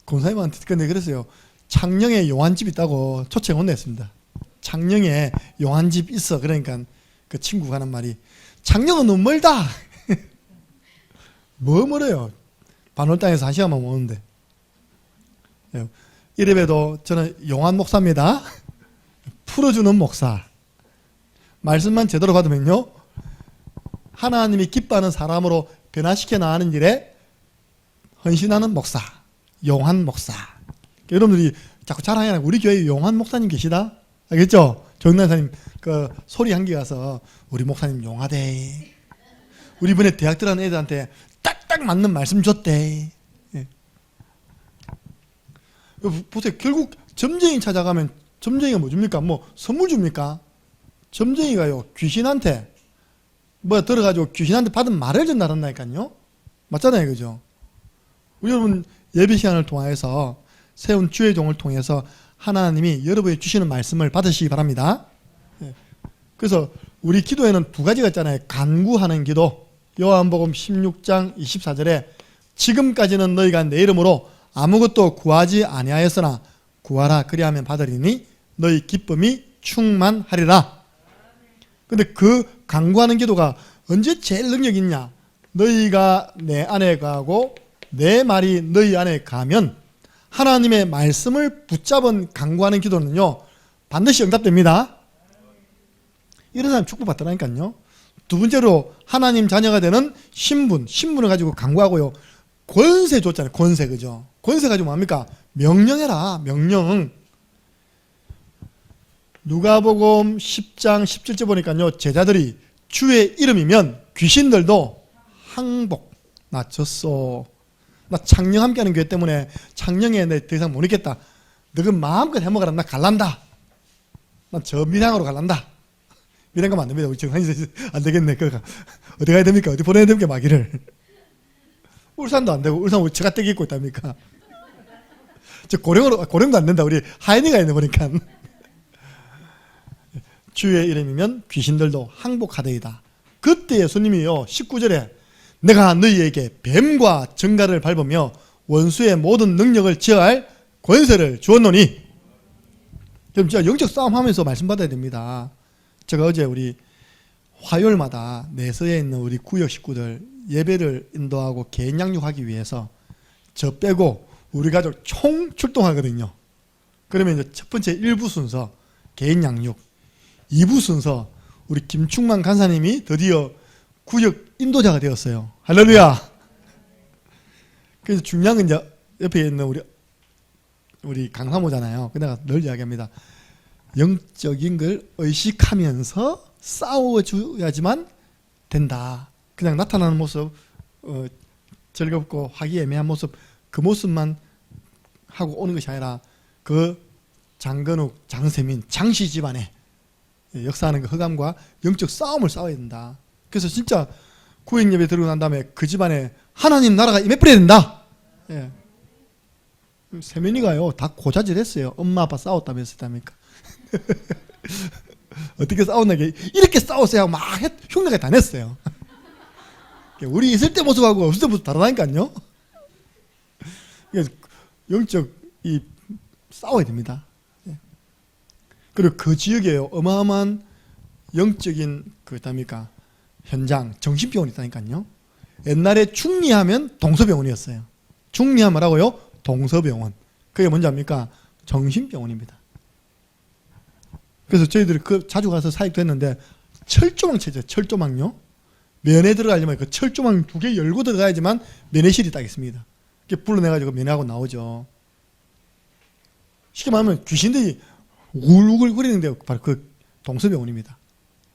권사님한테 근데 그랬어요. 창녕에 용한집 있다고 초청 혼냈습니다. 창녕에 용한집 있어. 그러니까 그 친구가 하는 말이 창녕은 너무 멀다. 뭐 멀어요. 반월당에서 1시간만 오는데. 이래봬도 저는 용한 목사입니다. 풀어주는 목사. 말씀만 제대로 받으면요, 하나님이 기뻐하는 사람으로 변화시켜 나가는 일에 헌신하는 목사, 용한 목사. 여러분들이 자꾸 자랑해라. 우리 교회에 용한 목사님 계시다? 알겠죠? 정남사님 그 소리 한개 가서 우리 목사님 용하대. 우리 이번에 대학 들어간 애들한테 딱딱 맞는 말씀 줬대. 예. 보세요. 결국 점쟁이 찾아가면 점쟁이가 뭐 줍니까? 뭐 선물 줍니까? 점쟁이가요, 귀신한테 뭐 들어가지고 귀신한테 받은 말을 전달한다니까요. 맞잖아요, 그죠? 우리 여러분 예배 시간을 통해서 세운 주의 종을 통해서 하나님이 여러분이 주시는 말씀을 받으시기 바랍니다. 그래서 우리 기도에는 두 가지가 있잖아요. 간구하는 기도. 요한복음 16장 24절에 지금까지는 너희가 내 이름으로 아무것도 구하지 아니하였으나 구하라 그리하면 받으리니 너희 기쁨이 충만하리라. 근데 그 간구하는 기도가 언제 제일 능력이 있냐? 너희가 내 안에 가고 내 말이 너희 안에 가면 하나님의 말씀을 붙잡은 간구하는 기도는요, 반드시 응답됩니다. 이런 사람 축복받더라니까요. 두 번째로 하나님 자녀가 되는 신분을 가지고 간구하고요. 권세 줬잖아요. 권세, 그죠? 권세 가지고 뭡니까? 명령해라. 명령. 누가복음 10장 17절 보니까요, 제자들이 주의 이름이면 귀신들도 항복. 나 졌어. 나 창녕 함께하는 교회 때문에 창녕에 내 더 이상 못 있겠다. 너는 마음껏 해먹어라. 나 갈란다. 난 저 밀양으로 갈란다. 밀양 가면 안 됩니다. 우리 정상이 안 되겠네. 그거 어디 가야 됩니까? 어디 보내야 됩니까? 마귀를. 울산도 안 되고 울산 우리 제가 떼기 입고 있답니까? 저 고령도 안 된다. 우리 하인이가 있네 보니까. 주의 이름이면 귀신들도 항복하되이다. 그때 예수님이요 19절에 내가 너희에게 뱀과 정갈을 밟으며 원수의 모든 능력을 제어할 권세를 주었노니. 그럼 진짜 영적 싸움하면서 말씀 받아야 됩니다. 제가 어제 우리 화요일마다 내서에 있는 우리 구역 식구들 예배를 인도하고 개인 양육하기 위해서 저 빼고 우리 가족 총 출동하거든요. 그러면 이제 첫 번째 1부 순서 개인 양육, 2부 순서 우리 김충만 간사님이 드디어 구역 인도자가 되었어요. 할렐루야. 그래서 중요한 건 이제 옆에 있는 우리 강사모잖아요. 내가 늘 이야기합니다. 영적인 걸 의식하면서 싸워줘야지만 된다. 그냥 나타나는 모습, 즐겁고 화기애애한 모습, 그 모습만 하고 오는 것이 아니라 그 장건욱, 장세민, 장씨 집안에 역사하는 그 흑암과 영적 싸움을 싸워야 된다. 그래서 진짜 구역 예배 들고 난 다음에 그 집안에 하나님 나라가 임해버려야 된다. 예. 세민이가요 다 고자질했어요. 엄마 아빠 싸웠다며 했다니까. 어떻게 싸웠나, 이렇게 싸웠어요. 막 흉내가 다 냈어요. 우리 있을 때 모습하고 없을 때 모습 다르다니까요. 영적 싸워야 됩니다. 그리고 그 지역에 어마어마한 영적인 그답니까 현장 정신병원이 있다니까요. 옛날에 중리하면 동서병원이었어요. 중리하면 뭐라고요? 동서병원. 그게 뭔지 압니까? 정신병원입니다. 그래서 저희들이 자주 가서 사역도 했는데 철조망 체제, 철조망요. 면회 들어가려면 그 철조망 2개 열고 들어가야지만 면회실이 딱 있습니다. 이렇게 불러내가지고 면회하고 나오죠. 쉽게 말하면 귀신들이 울울 거리는 데가 바로 그 동서병원입니다.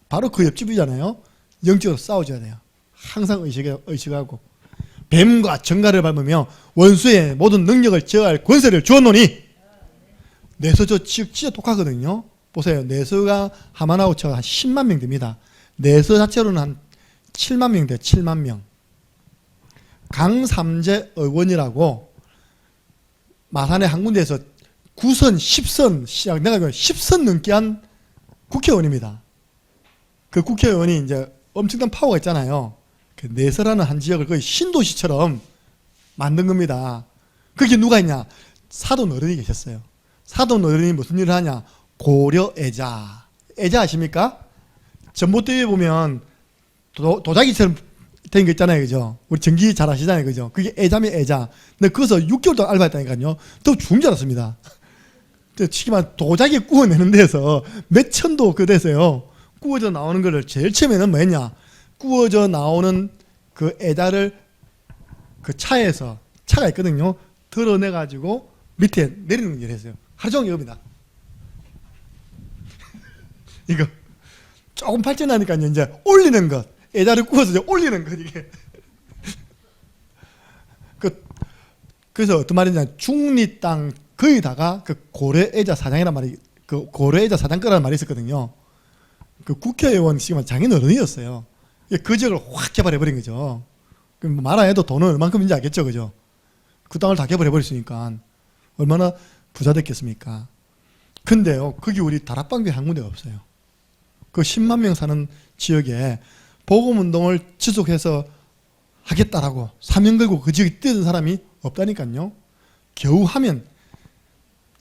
바로 그 옆집이잖아요. 영적으로 싸워줘야 돼요. 항상 의식하고 뱀과 정갈을 밟으며 원수의 모든 능력을 제어할 권세를 주었노니. 내서 저 지역 진짜 독하거든요. 보세요. 내서가 하만하고 한 10만 명 됩니다. 내서 자체로는 한 7만 명 돼요. 7만 명. 강삼재 의원이라고 마산의 한 군데에서 9선, 10선 시작, 내가 10선 넘게 한 국회의원입니다. 그 국회의원이 이제 엄청난 파워가 있잖아요. 그 내서라는 한 지역을 거의 신도시처럼 만든 겁니다. 그게 누가 있냐? 사돈 어른이 계셨어요. 사돈 어른이 무슨 일을 하냐? 고려애자. 애자 아십니까? 전봇대에 보면 도자기처럼 된 거 있잖아요. 그죠? 우리 전기 잘 아시잖아요. 그죠? 그게 애자면 애자. 근데 거기서 6개월 동안 알바했다니까요. 더 죽은 줄 알았습니다. 치기만 도자기 구워내는 데서 몇 천도 그 데서요. 구워져 나오는 거를 제일 처음에는 뭐였냐? 구워져 나오는 그 애다를 그 차가 있거든요. 드러내가지고 밑에 내리는 일을 했어요. 하루 종일 이겁니다. 이거 조금 발전하니까 이제 올리는 것, 애다를 구워서 이제 올리는 것, 이게. 그래서 어떤 말이냐, 중리 땅 거의다가 그 고려애자 사장이란 말이, 그 고려애자 사장 거라는 말이 있었거든요. 그 국회의원 시기만 장인 어른이었어요. 그 지역을 확 개발해버린 거죠. 말 안 해도 돈은 얼만큼인지 알겠죠, 그죠? 그 땅을 다 개발해버렸으니까 얼마나 부자 됐겠습니까? 근데요, 거기 우리 다락방비 한 군데가 없어요. 그 10만 명 사는 지역에 복음운동을 지속해서 하겠다라고 사명 걸고 그 지역에 뛰던 사람이 없다니까요. 겨우 하면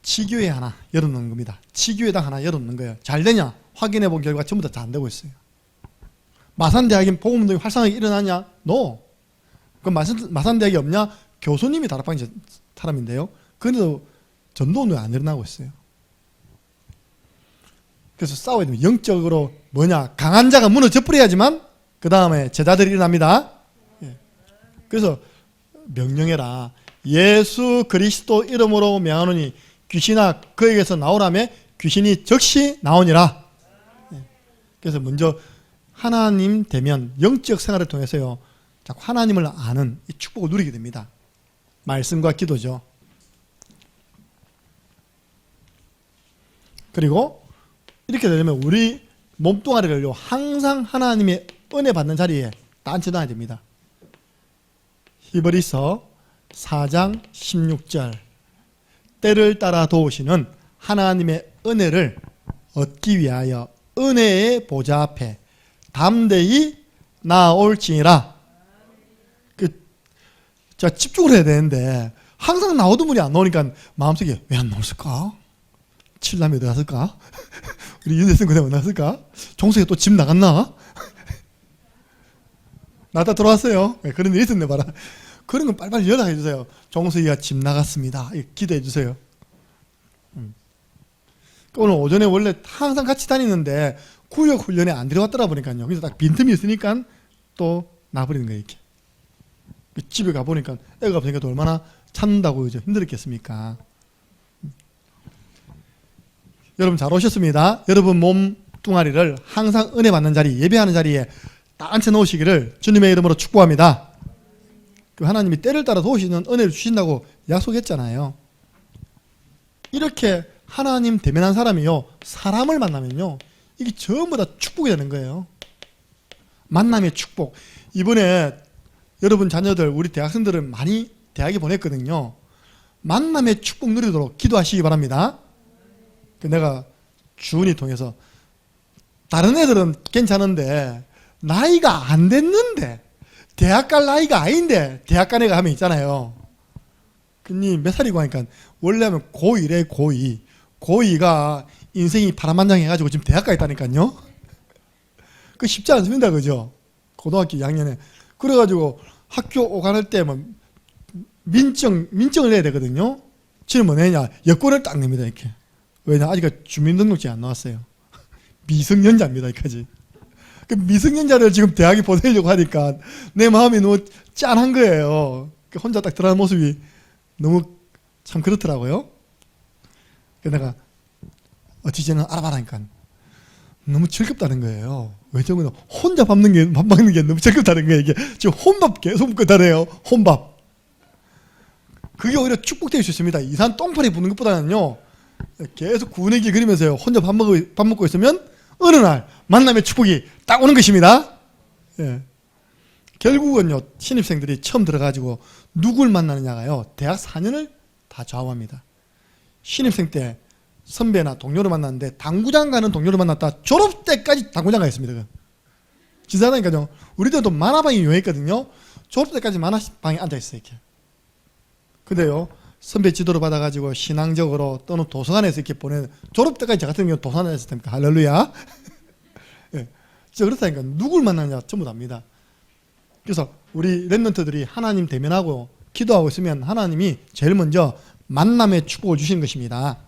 치교회 하나 열어놓는 겁니다. 치교회당 하나 열어놓는 거예요. 잘 되냐? 확인해 본 결과 전부 다 잘 안 되고 있어요. 마산대학에 복음운동이 활성화가 일어나냐? No. 그럼 마산대학이 없냐? 교수님이 다락방 사람인데요. 그런데도 전도운동이 안 일어나고 있어요. 그래서 싸워야 됩니다. 영적으로 뭐냐? 강한 자가 무너져 버려야지만 그 다음에 제자들이 일어납니다. 그래서 명령해라. 예수 그리스도 이름으로 명하노니 귀신아 그에게서 나오라며 귀신이 즉시 나오니라. 그래서 먼저 하나님 되면 영적 생활을 통해서요, 자꾸 하나님을 아는 이 축복을 누리게 됩니다. 말씀과 기도죠. 그리고 이렇게 되려면 우리 몸뚱아리를요 항상 하나님의 은혜 받는 자리에 앉혀놔야 됩니다. 히브리서 4장 16절, 때를 따라 도우시는 하나님의 은혜를 얻기 위하여 은혜의 보좌 앞에 담대히 나올지니라. 자, 집중을 해야 되는데 항상 나오던 분이 안 나오니까 마음속에 왜 안 나왔을까? 칠남이 어디 갔을까? 우리 윤대성 그냥 어디 갔을까? 종석이 또 집 나갔나? 나다 들어왔어요. 그런 일이 있었네 봐라. 그런 건 빨리빨리 연락해 주세요. 종석이가 집 나갔습니다. 기도해 주세요. 오늘 오전에 원래 항상 같이 다니는데 구역 훈련에 안 들어갔더라 보니까요. 그래서 딱 빈틈이 있으니까 또 나버리는 거예요. 이렇게. 집에 가보니까 애가 없으니까 또 얼마나 찾는다고 이제 힘들었겠습니까? 여러분 잘 오셨습니다. 여러분 몸뚱아리를 항상 은혜 받는 자리, 예배하는 자리에 딱 앉혀 놓으시기를 주님의 이름으로 축복합니다. 그 하나님이 때를 따라 도우시는 은혜를 주신다고 약속했잖아요. 이렇게 하나님 대면한 사람이요, 사람을 만나면요, 이게 전부 다 축복이 되는 거예요. 만남의 축복. 이번에 여러분 자녀들, 우리 대학생들은 많이 대학에 보냈거든요. 만남의 축복 누리도록 기도하시기 바랍니다. 내가 주은이 통해서 다른 애들은 괜찮은데 나이가 안 됐는데 대학 갈 나이가 아닌데 대학 간 애가 하면 있잖아요. 근데 몇 살이고 하니까 원래 하면 고1에 고2. 고2가 인생이 파란만장해가지고 지금 대학 가 있다니까요. 그 쉽지 않습니다. 그죠? 고등학교 2학년에. 그래가지고 학교 오가는 때 뭐 민증을 내야 되거든요. 지금 뭐 내냐? 여권을 딱 냅니다. 이렇게. 왜냐? 아직 주민등록증이 안 나왔어요. 미성년자입니다. 여기까지. 그 미성년자를 지금 대학에 보내려고 하니까 내 마음이 너무 짠한 거예요. 혼자 딱 들어가는 모습이 너무 참 그렇더라고요. 그래서 내가 어찌저는 알아봐라니까 너무 즐겁다는 거예요. 왜 저거는 혼자 밥 먹는 게 너무 즐겁다는 거예요. 이게 지금 혼밥 계속 먹고 다녀요. 혼밥. 그게 오히려 축복될 수 있습니다. 이상한 똥파리 부는 것보다는요, 계속 구내기 그리면서요, 혼자 밥 먹고 있으면 어느 날 만남의 축복이 딱 오는 것입니다. 예. 결국은요, 신입생들이 처음 들어가지고 누굴 만나느냐가요, 대학 4년을 다 좌우합니다. 신입생 때 선배나 동료를 만났는데 당구장 가는 동료를 만났다 졸업 때까지 당구장 가 있습니다. 진짜라니까요. 우리들도 만화방이 유행했거든요. 졸업 때까지 만화방에 앉아있어요. 이렇게. 근데요, 선배 지도를 받아가지고 신앙적으로 또는 도서관에서 이렇게 보내는, 졸업 때까지 저 같은 경우 도서관에서 했을 테니까 할렐루야. 예. 진짜 그렇다니까. 누굴 만나냐 전부 답니다. 그래서 우리 랩런트들이 하나님 대면하고 기도하고 있으면 하나님이 제일 먼저 만남의 축복을 주시는 것입니다.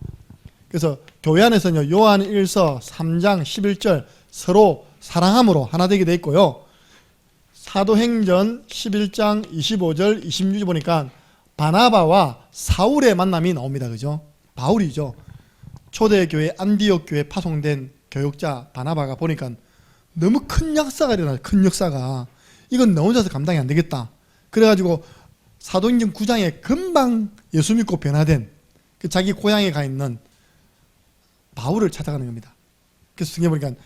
그래서 교회 안에서는요, 요한 1서 3장 11절 서로 사랑함으로 하나 되게 돼 있고요. 사도행전 11장 25절 26절 보니까 바나바와 사울의 만남이 나옵니다. 그죠? 바울이죠. 초대교회 안디옥 교회 파송된 교육자 바나바가 보니까 너무 큰 역사가 일어나요. 큰 역사가. 이건 너 혼자서 감당이 안 되겠다. 그래가지고 사도행전 9장에 금방 예수 믿고 변화된 그 자기 고향에 가 있는 바울을 찾아가는 겁니다. 그래서 성경에 보니까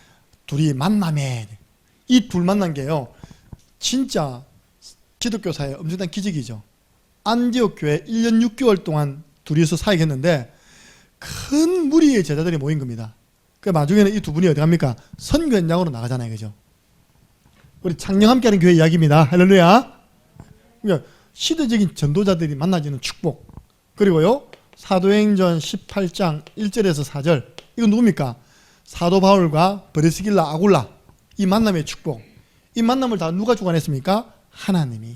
둘이 만남에, 이 둘 만난 게요, 진짜 기독교사의 엄청난 기적이죠. 안디옥 교회 1년 6개월 동안 둘이서 사역했는데 큰 무리의 제자들이 모인 겁니다. 그 나중에는 이 두 분이 어디 갑니까? 선교 현장으로 나가잖아요. 그죠? 우리 창녕 함께하는 교회 이야기입니다. 할렐루야. 그러니까 시대적인 전도자들이 만나지는 축복. 그리고요, 사도행전 18장 1절에서 4절, 이건 누굽니까? 사도 바울과 브리스길라 아굴라, 이 만남의 축복. 이 만남을 다 누가 주관했습니까? 하나님이.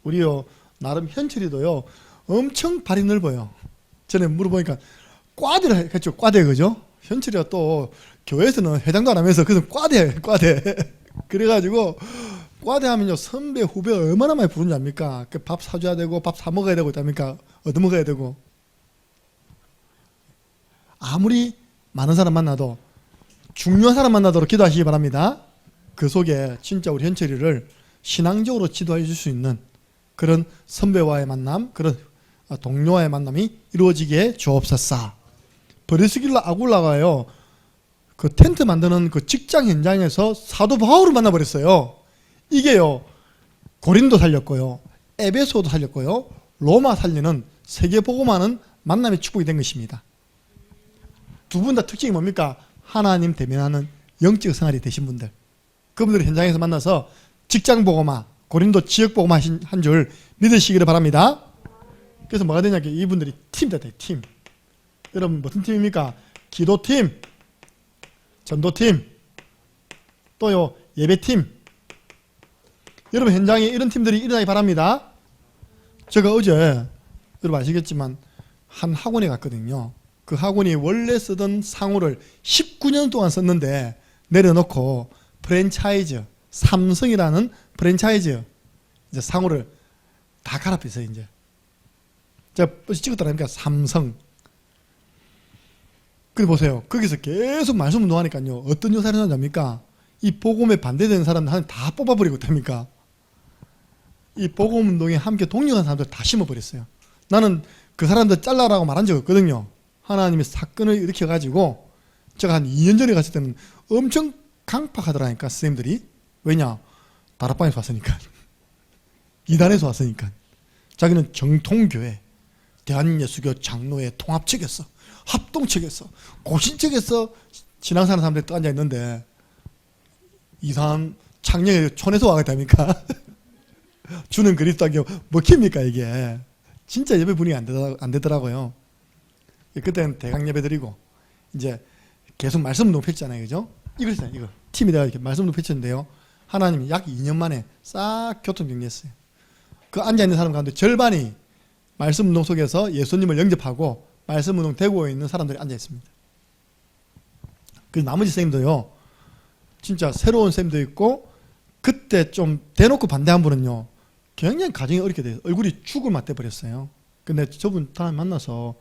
우리요, 나름 현철이도요, 엄청 발이 넓어요. 전에 물어보니까 과대를 했죠. 과대. 그죠? 현철이가 또 교회에서는 회장도 안 하면서 그래서 과대. 그래가지고 과대 하면요, 선배 후배 얼마나 많이 부르는지 압니까? 밥 사줘야 되고 밥 사 먹어야 되고 있답니까? 얻어먹어야 되고. 아무리 많은 사람 만나도 중요한 사람 만나도록 기도하시기 바랍니다. 그 속에 진짜 우리 현철이를 신앙적으로 지도해 줄 수 있는 그런 선배와의 만남, 그런 동료와의 만남이 이루어지게 주옵소서. 브리스길라 아굴라가요, 그 텐트 만드는 그 직장 현장에서 사도 바울을 만나버렸어요. 이게요, 고린도 살렸고요, 에베소도 살렸고요, 로마 살리는 세계복음화는 만남의 축복이 된 것입니다. 두 분 다 특징이 뭡니까? 하나님 대면하는 영적 생활이 되신 분들. 그분들 현장에서 만나서 직장 복음화, 고린도 지역 복음화 한 줄 믿으시기를 바랍니다. 그래서 뭐가 되냐, 이분들이 팀 됐다. 팀. 여러분 무슨 팀입니까? 기도팀, 전도팀, 또요 예배팀. 여러분 현장에 이런 팀들이 일어나기 바랍니다. 제가 어제 여러분 아시겠지만 한 학원에 갔거든요. 그 학원이 원래 쓰던 상호를 19년 동안 썼는데 내려놓고 프랜차이즈, 삼성이라는 프랜차이즈 이제 상호를 다 갈아뺐어요. 이제 제가 버스 찍었더라니까 삼성. 그래 보세요. 거기서 계속 말씀 운동하니까요, 어떤 요사를 하냐니까 이 복음에 반대되는 사람들 다 뽑아버리고 있답니까? 이 복음 운동에 함께 동력한 사람들 다 심어버렸어요. 나는 그 사람들 잘라라고 말한 적 없거든요. 하나님이 사건을 일으켜가지고 제가 한 2년 전에 갔을 때는 엄청 강팍하더라니까, 선생님들이. 왜냐? 다락방에서 왔으니까. 이단에서 왔으니까. 자기는 정통교회, 대한예수교 장로회 통합측에서, 합동측에서, 고신측에서 신앙사는 사람들이 또 앉아있는데 이상한 창녕에 촌에서 와겠답니까? 주는 그리스도교 먹힙니까 이게? 진짜 예배 분위기 안 되더라고요. 그때는 대강 예배 드리고 이제 계속 말씀 운동 펼쳤잖아요. 그죠? 이거 있어요. 이거 팀이 되어 이렇게 말씀 운동 펼쳤는데요, 하나님이 약 2년 만에 싹 교통정리했어요. 그 앉아있는 사람 가운데 절반이 말씀 운동 속에서 예수님을 영접하고 말씀 운동 되고 있는 사람들이 앉아있습니다. 그 나머지 선생님도요, 진짜 새로운 선생님도 있고, 그때 좀 대놓고 반대한 분은요, 굉장히 가정이 어렵게 돼요. 얼굴이 죽을 맛 돼버렸어요. 근데 저분 하나님 만나서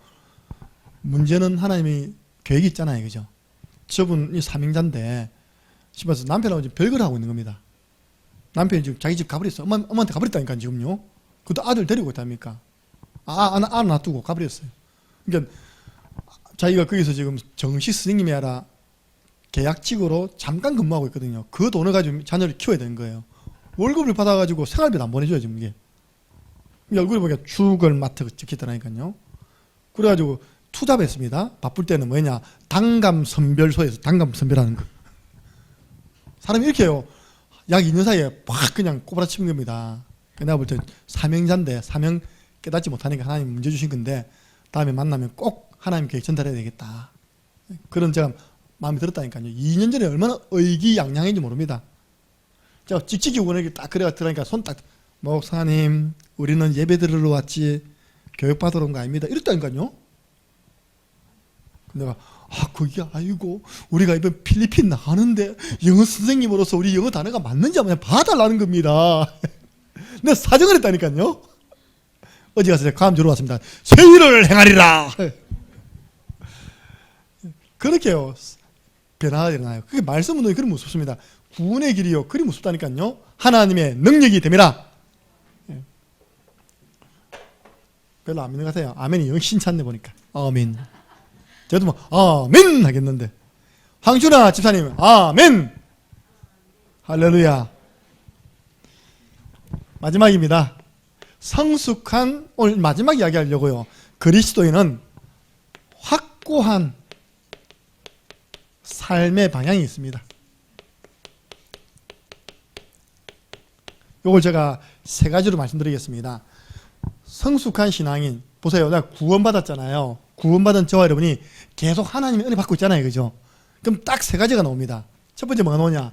문제는 하나님이 계획이 있잖아요. 그죠? 저분이 삼형자인데 집에서 남편하고 지금 별거를 하고 있는 겁니다. 남편이 지금 자기 집 가버렸어요. 엄마한테 가버렸다니까 지금요. 그것도 아들 데리고 있답니까? 아들 놔두고 가버렸어요. 그러니까 자기가 거기서 지금 정식 스님이 아니라 계약직으로 잠깐 근무하고 있거든요. 그 돈을 가지고 자녀를 키워야 되는 거예요. 월급을 받아가지고 생활비도 안 보내줘요 지금 이게. 얼굴에 보니까 죽을 마트 찍히더라니까요. 그래가지고 투잡했습니다. 바쁠 때는 뭐냐, 단감 선별소에서 단감 선별하는 거. 사람이 이렇게 해요. 약 2년 사이에 막 그냥 꼬부라치는 겁니다. 내가 볼 때 사명자인데 사명 깨닫지 못하니까 하나님 문제 주신 건데 다음에 만나면 꼭 하나님 계획 전달해야 되겠다. 그런 제가 마음이 들었다니까요. 2년 전에 얼마나 의기양양했는지 모릅니다. 제가 찍찍이 원하게 딱 그래가 들어가니까 손 딱, 목사님 우리는 예배 드리러 왔지 교육받으러 온 거 아닙니다. 이랬다니까요. 내가 그게 아이고 우리가 이번 필리핀 나가는데 영어 선생님으로서 우리 영어 단어가 맞는지 한번 봐달라는 겁니다. 내가 사정을 했다니까요. 어제 가서 감 주러 왔습니다. 세일을 행하리라. 그렇게요. 변화가 일어나요. 그게 말씀 운동이 그리 무섭습니다. 구원의 길이요. 그리 무섭다니까요. 하나님의 능력이 됩니다. 별로 안 믿는 것 같아요. 아멘이 영 신찮네 보니까. 아멘. 저도 뭐 아멘 하겠는데. 황준아 집사님 아멘. 할렐루야. 마지막입니다. 성숙한, 오늘 마지막 이야기 하려고요. 그리스도인은 확고한 삶의 방향이 있습니다. 이걸 제가 세 가지로 말씀드리겠습니다. 성숙한 신앙인, 보세요. 내가 구원받았잖아요. 구원받은 저와 여러분이 계속 하나님의 은혜 받고 있잖아요. 그죠? 그럼 딱 세 가지가 나옵니다. 첫 번째 뭐가 나오냐?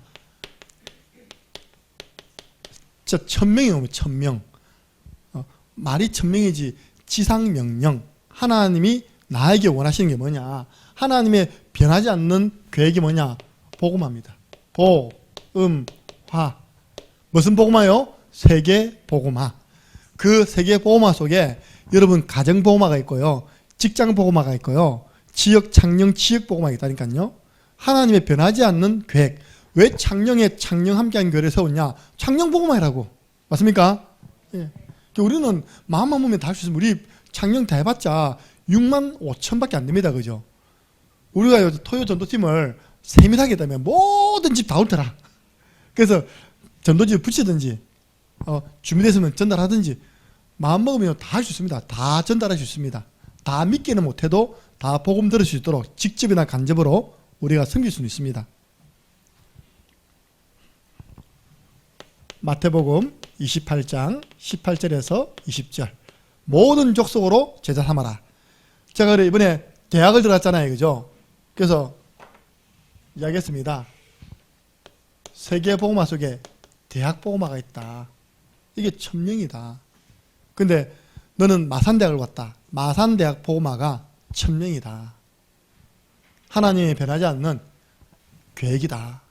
진짜 천명이 나옵니다. 천명. 말이 천명이지 지상명령. 하나님이 나에게 원하시는 게 뭐냐? 하나님의 변하지 않는 계획이 뭐냐? 복음화입니다. 복음화. 무슨 복음화요? 세계 복음화. 그 세계 복음화 속에 여러분 가정 복음화가 있고요. 직장 복음화가 있고요. 지역 창녕 지역 복음화가 있다니까요. 하나님의 변하지 않는 계획. 왜 창녕에 창녕 함께한 교회를 세웠냐? 창녕 복음화라고. 맞습니까? 예. 우리는 마음만 먹으면 다 할 수 있으면 우리 창녕 다 해봤자 6만 5천밖에 안 됩니다. 그죠? 우리가 토요 전도팀을 세밀하게 했다면 모든 집 다 옳더라. 그래서 전도지를 붙이든지 준비됐으면 전달하든지 마음 먹으면 다 할 수 있습니다. 다 전달할 수 있습니다. 다 믿기는 못해도 다 복음 들을 수 있도록 직접이나 간접으로 우리가 섬길 수는 있습니다. 마태복음 28장 18절에서 20절 모든 족속으로 제자 삼아라. 제가 이번에 대학을 들어갔잖아요. 그죠? 그래서 이야기했습니다. 세계 복음화 속에 대학 복음화가 있다. 이게 천명이다. 근데 너는 마산대학을 갔다. 마산대학 복음화가 천명이다. 하나님이 변하지 않는 계획이다.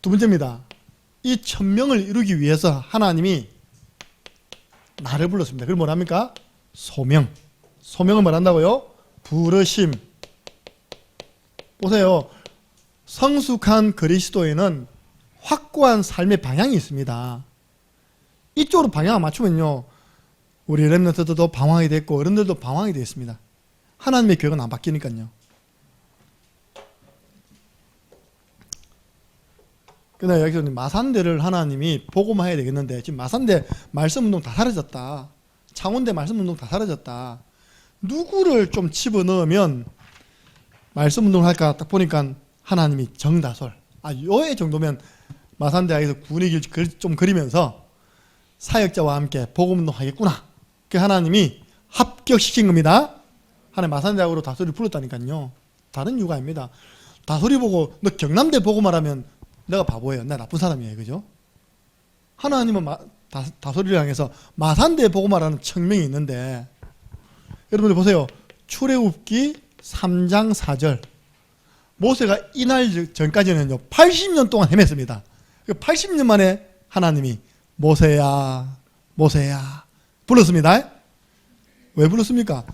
두 번째입니다. 이 천명을 이루기 위해서 하나님이 나를 불렀습니다. 그걸 뭐랍니까? 소명. 소명을 뭐란다고요? 부르심. 보세요. 성숙한 그리스도인은 확고한 삶의 방향이 있습니다. 이쪽으로 방향을 맞추면요. 우리 렘넌트들도 방황이 됐고 어른들도 방황이 되었습니다. 하나님의 계획은 안 바뀌니까요. 그날 여기서 마산대를 하나님이 복음화해야 되겠는데 지금 마산대 말씀운동 다 사라졌다. 창원대 말씀운동 다 사라졌다. 누구를 좀 집어넣으면 말씀운동을 할까 딱 보니까 하나님이 정다솔. 요애 정도면 마산대학에서 구원의 길 좀 그리면서 사역자와 함께 복음운동 하겠구나. 그 하나님이 합격시킨 겁니다. 하나님 마산대학으로 다솔이를 불렀다니까요. 다른 이유가 아닙니다. 다솔이 보고 너 경남대 복음하라면 내가 바보예요. 내가 나쁜 사람이에요. 그죠? 하나님은 다솔이를 향해서 마산대 복음하라는 청명이 있는데 여러분들 보세요. 출애굽기 3장 4절 모세가 이날 전까지는요 80년 동안 헤맸습니다. 80년 만에 하나님이 모세야 모세야 불렀습니다. 왜 불렀습니까?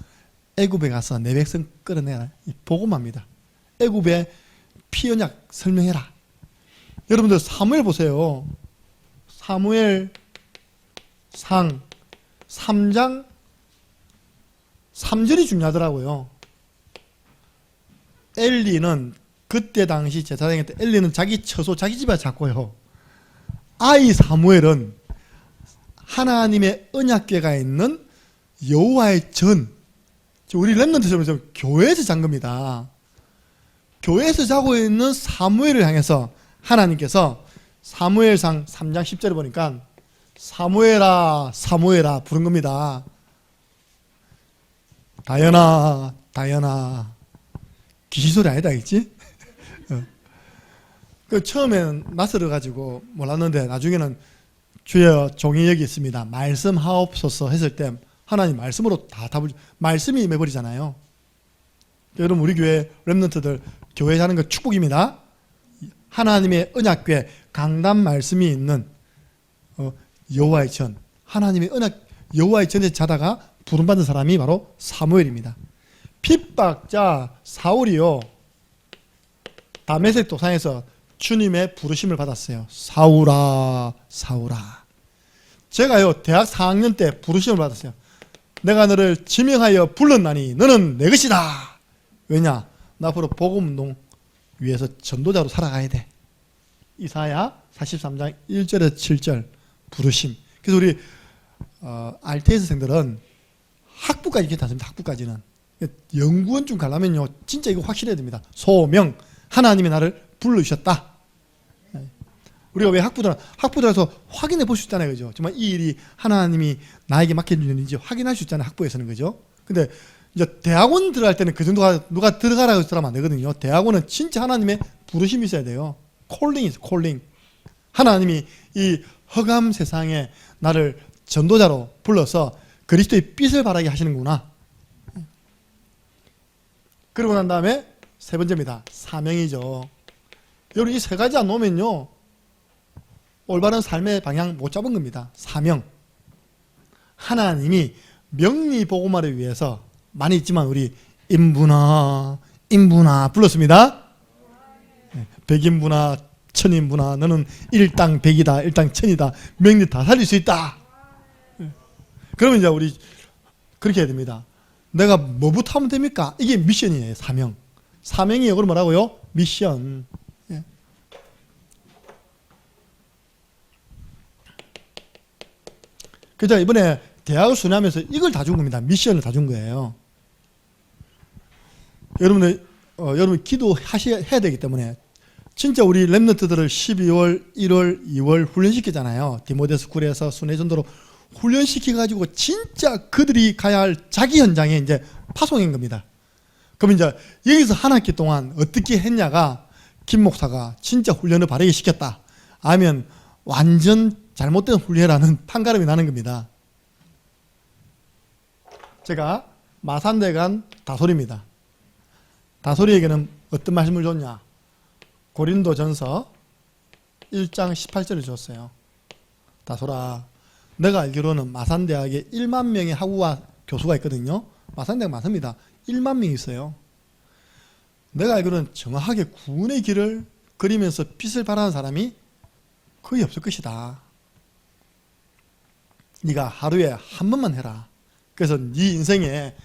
애굽에 가서 내 백성 끌어내라. 복음합니다. 애굽의 피언약 설명해라. 여러분들 사무엘 보세요. 사무엘상 3장 3절이 중요하더라고요. 엘리는 그때 당시 제사장일 때 엘리는 자기 처소 자기 집에 잡고요. 아이 사무엘은 하나님의 언약궤가 있는 여호와의 전, 우리 렘넌트처럼 교회에서 잔 겁니다. 교회에서 자고 있는 사무엘을 향해서 하나님께서 사무엘상 3장 10절에 보니까 사무엘아 사무엘아 부른 겁니다. 다연아 다연아 귀신소리 아니다 있지? 그 처음에는 낯설어 가지고 몰랐는데 나중에는 주여 종이 여기 있습니다. 말씀하옵소서 했을 때 하나님 말씀으로 다 답을, 말씀이 임해버리잖아요. 여러분, 우리 교회 렘넌트들 교회 사는 거 축복입니다. 하나님의 언약궤 강단 말씀이 있는 여호와의 전, 하나님의 언약 여호와의 전에 자다가 부름받은 사람이 바로 사무엘입니다. 핍박자 사울이요, 다메섹 도상에서 주님의 부르심을 받았어요. 사울아, 사울아. 제가요, 대학 4학년 때 부르심을 받았어요. 내가 너를 지명하여 불렀나니 너는 내 것이다. 왜냐? 나 앞으로 복음운동 위해서 전도자로 살아가야 돼. 이사야 43장 1절에서 7절 부르심. 그래서 우리 RTS생들은 학부까지 이렇게 다닙니다. 학부까지는. 연구원 좀 가려면요, 진짜 이거 확실해야 됩니다. 소명, 하나님이 나를 불러주셨다. 우리가 왜 학부들에서 확인해 볼 수 있잖아요. 그죠? 정말 이 일이 하나님이 나에게 맡겨준 일인지 확인할 수 있잖아요. 학부에서는. 그죠? 근데 이제 대학원 들어갈 때는 그 정도가 누가 들어가라고 했으면 안 되거든요. 대학원은 진짜 하나님의 부르심이 있어야 돼요. 콜링이 있어요. 콜링. 하나님이 이 허감 세상에 나를 전도자로 불러서 그리스도의 빛을 발하게 하시는구나. 그러고 난 다음에 세 번째입니다. 사명이죠. 여러분, 이 세 가지 안 놓으면요, 올바른 삶의 방향 못 잡은 겁니다. 사명. 하나님이 명리복음화를 위해서 많이 있지만 우리 인분아 불렀습니다. 백인분아 천인분아 너는 일당 백이다, 일당 천이다, 명리 다 살릴 수 있다. 그러면 이제 우리 그렇게 해야 됩니다. 내가 뭐부터 하면 됩니까? 이게 미션이에요. 사명. 사명이 영어로 뭐라고요? 미션. 그래서 이번에 대학을 순회하면서 이걸 다 준 겁니다. 미션을 다 준 거예요. 여러분 기도해야 되기 때문에 진짜 우리 렘넌트들을 12월, 1월, 2월 훈련시키잖아요. 디모데스 쿨에서 순회전도로 훈련시켜가지고 진짜 그들이 가야 할 자기 현장에 이제 파송한 겁니다. 그럼 이제 여기서 한 학기 동안 어떻게 했냐가 김 목사가 진짜 훈련을 바르게 시켰다, 아니면 완전 잘못된 훈련이라는 판가름이 나는 겁니다. 제가 마산대 간 다솔입니다. 다솔이에게는 어떤 말씀을 줬냐? 고린도전서 1장 18절을 줬어요. 다솔아, 내가 알기로는 마산대학에 1만 명의 학우와 교수가 있거든요. 마산대학 많습니다. 1만 명이 있어요. 내가 알기로는 정확하게 구원의 길을 그리면서 빛을 발하는 사람이 거의 없을 것이다. 네가 하루에 한 번만 해라. 그래서 네 인생에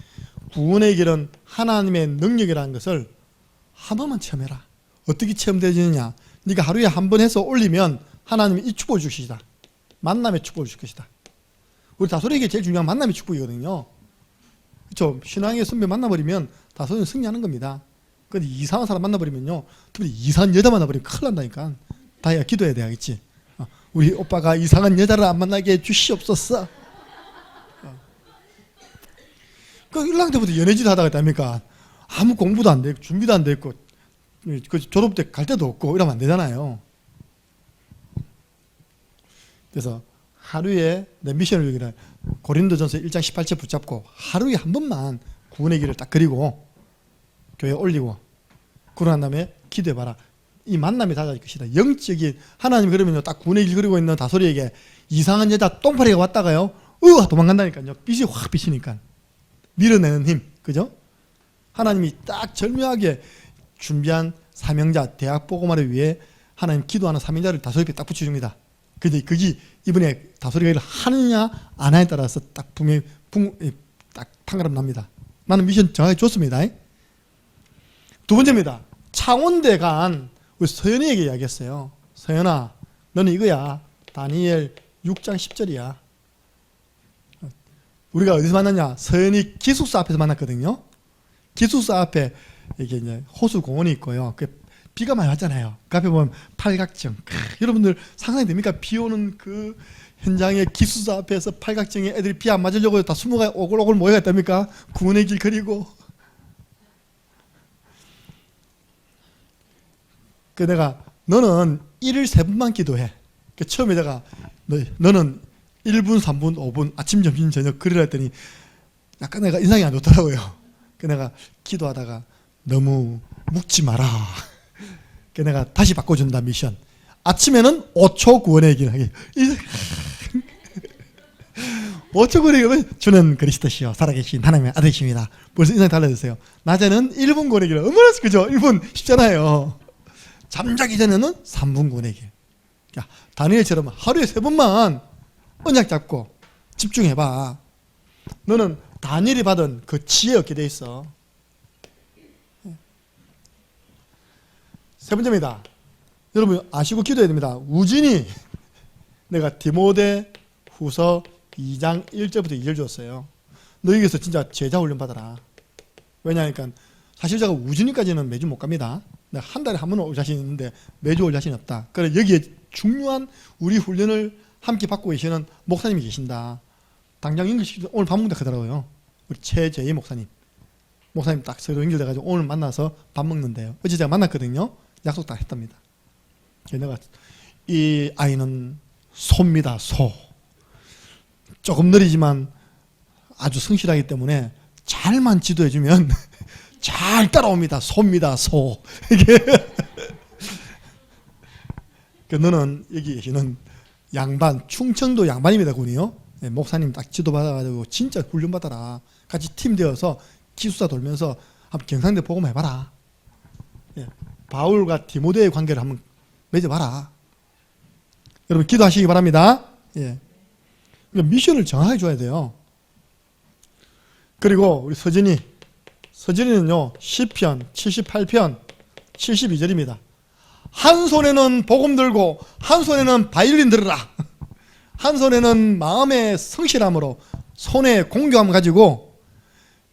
구원의 길은 하나님의 능력이라는 것을 한 번만 체험해라. 어떻게 체험되느냐? 네가 하루에 한 번 해서 올리면 하나님이 이 축복을 주시다. 만남의 축복을 줄 것이다. 우리 다솔에게 제일 중요한 만남의 축복이거든요. 그렇죠? 신앙의 선배 만나버리면 다솔은 승리하는 겁니다. 근데 이상한 사람 만나버리면요, 특히 이상한 여자 만나버리면 큰일 난다니까. 다이아 기도해야 돼야겠지. 우리 오빠가 이상한 여자를 안 만나게 해 주시옵소서. 그 1학년 때부터 연애짓 하다가 있답니까? 아무 공부도 안 되고 준비도 안 됐고 그 졸업 때 갈 데도 없고 이러면 안 되잖아요. 그래서 하루에 내 미션을 여기다 고린도전서 1장 18절 붙잡고 하루에 한 번만 구원의 길을 딱 그리고 교회에 올리고, 그러고 난 다음에 기도해봐라. 이 만남이 달라질 것이다. 영적인 하나님. 그러면요, 딱 구원의 길 그리고 있는 다솔이에게 이상한 여자 똥파리가 왔다가요, 도망간다니까요. 빛이 확 비치니까 밀어내는 힘, 그죠? 하나님이 딱 절묘하게 준비한 사명자, 대학 복음화를 위해 하나님 기도하는 사명자를 다솔에게 딱 붙여줍니다. 근데 그게 이번에 다솔이가 일을 하느냐 안 하느냐에 따라서 딱 분명히 딱 판가름 납니다. 나는 미션 정확하게 줬습니다. 두 번째입니다. 창원대 간 우리 서연이에게 이야기했어요. 서연아, 너는 이거야. 다니엘 6장 10절이야. 우리가 어디서 만났냐? 서연이 기숙사 앞에서 만났거든요. 기숙사 앞에 이게 이제 호수 공원이 있고요. 비가 많이 왔잖아요. 그 앞에 보면 팔각정. 여러분들 상상이 됩니까? 비 오는 그 현장에 기숙사 앞에서 팔각정에 애들이 비 안 맞으려고 다 숨어가 오글오글 모여갔답니까? 구원의 길 그리고. 내가 너는 일을 3번만 기도해. 처음에 내가 너는 1분, 3분, 5분 아침, 점심, 저녁 그러라 했더니 약간 내가 인상이 안 좋더라고요. 그 내가 기도하다가 너무 묵지 마라. 그 내가 다시 바꿔준다 미션. 아침에는 5초 구원의 길 하기. 5초 구원의 길은 주는 그리스도시요 살아계신 하나님의 아들이십니다. 벌써 인상이 달라졌어요. 낮에는 1분 구원의 길. 얼마나 그죠? 1분 쉽잖아요. 잠자기 전에는 3분 구원의 길. 야, 다니엘처럼 하루에 3번만 언약 잡고 집중해봐. 너는 다니엘이 받은 그 지혜 얻게 돼 있어. 세 번째입니다. 여러분 아시고 기도해야 됩니다. 우진이 내가 디모데 후서 2장 1절부터 2절 줬어요. 너희에게서 진짜 제자 훈련 받아라. 왜냐하니까 사실 제가 우진이까지는 매주 못 갑니다. 내가 한 달에 한 번 올 자신 있는데 매주 올 자신 없다. 그래 여기에 중요한 우리 훈련을 함께 받고 계시는 목사님이 계신다. 당장 연결시키면 오늘 밥 먹는다 하더라고요. 우리 최재희 목사님. 목사님 딱 서로 연결돼가지고 오늘 만나서 밥 먹는데요. 어제 제가 만났거든요. 약속 딱 했답니다. 내가 이 아이는 소입니다. 소. 조금 느리지만 아주 성실하기 때문에 잘만 지도해주면 잘 따라옵니다. 소입니다. 소. 이게 너는 여기 계시는 양반, 충청도 양반입니다. 군이요. 네, 목사님 딱 지도받아가지고 진짜 훈련받아라. 같이 팀 되어서 기숙사 돌면서 한번 경상대 보고만 해봐라. 예, 바울과 디모데의 관계를 한번 맺어봐라. 여러분 기도하시기 바랍니다. 예. 미션을 정확하게 줘야 돼요. 그리고 우리 서진이는요 시편 78편 72절입니다. 한 손에는 복음 들고 한 손에는 바이올린 들으라. 한 손에는 마음의 성실함으로 손에 공교함 가지고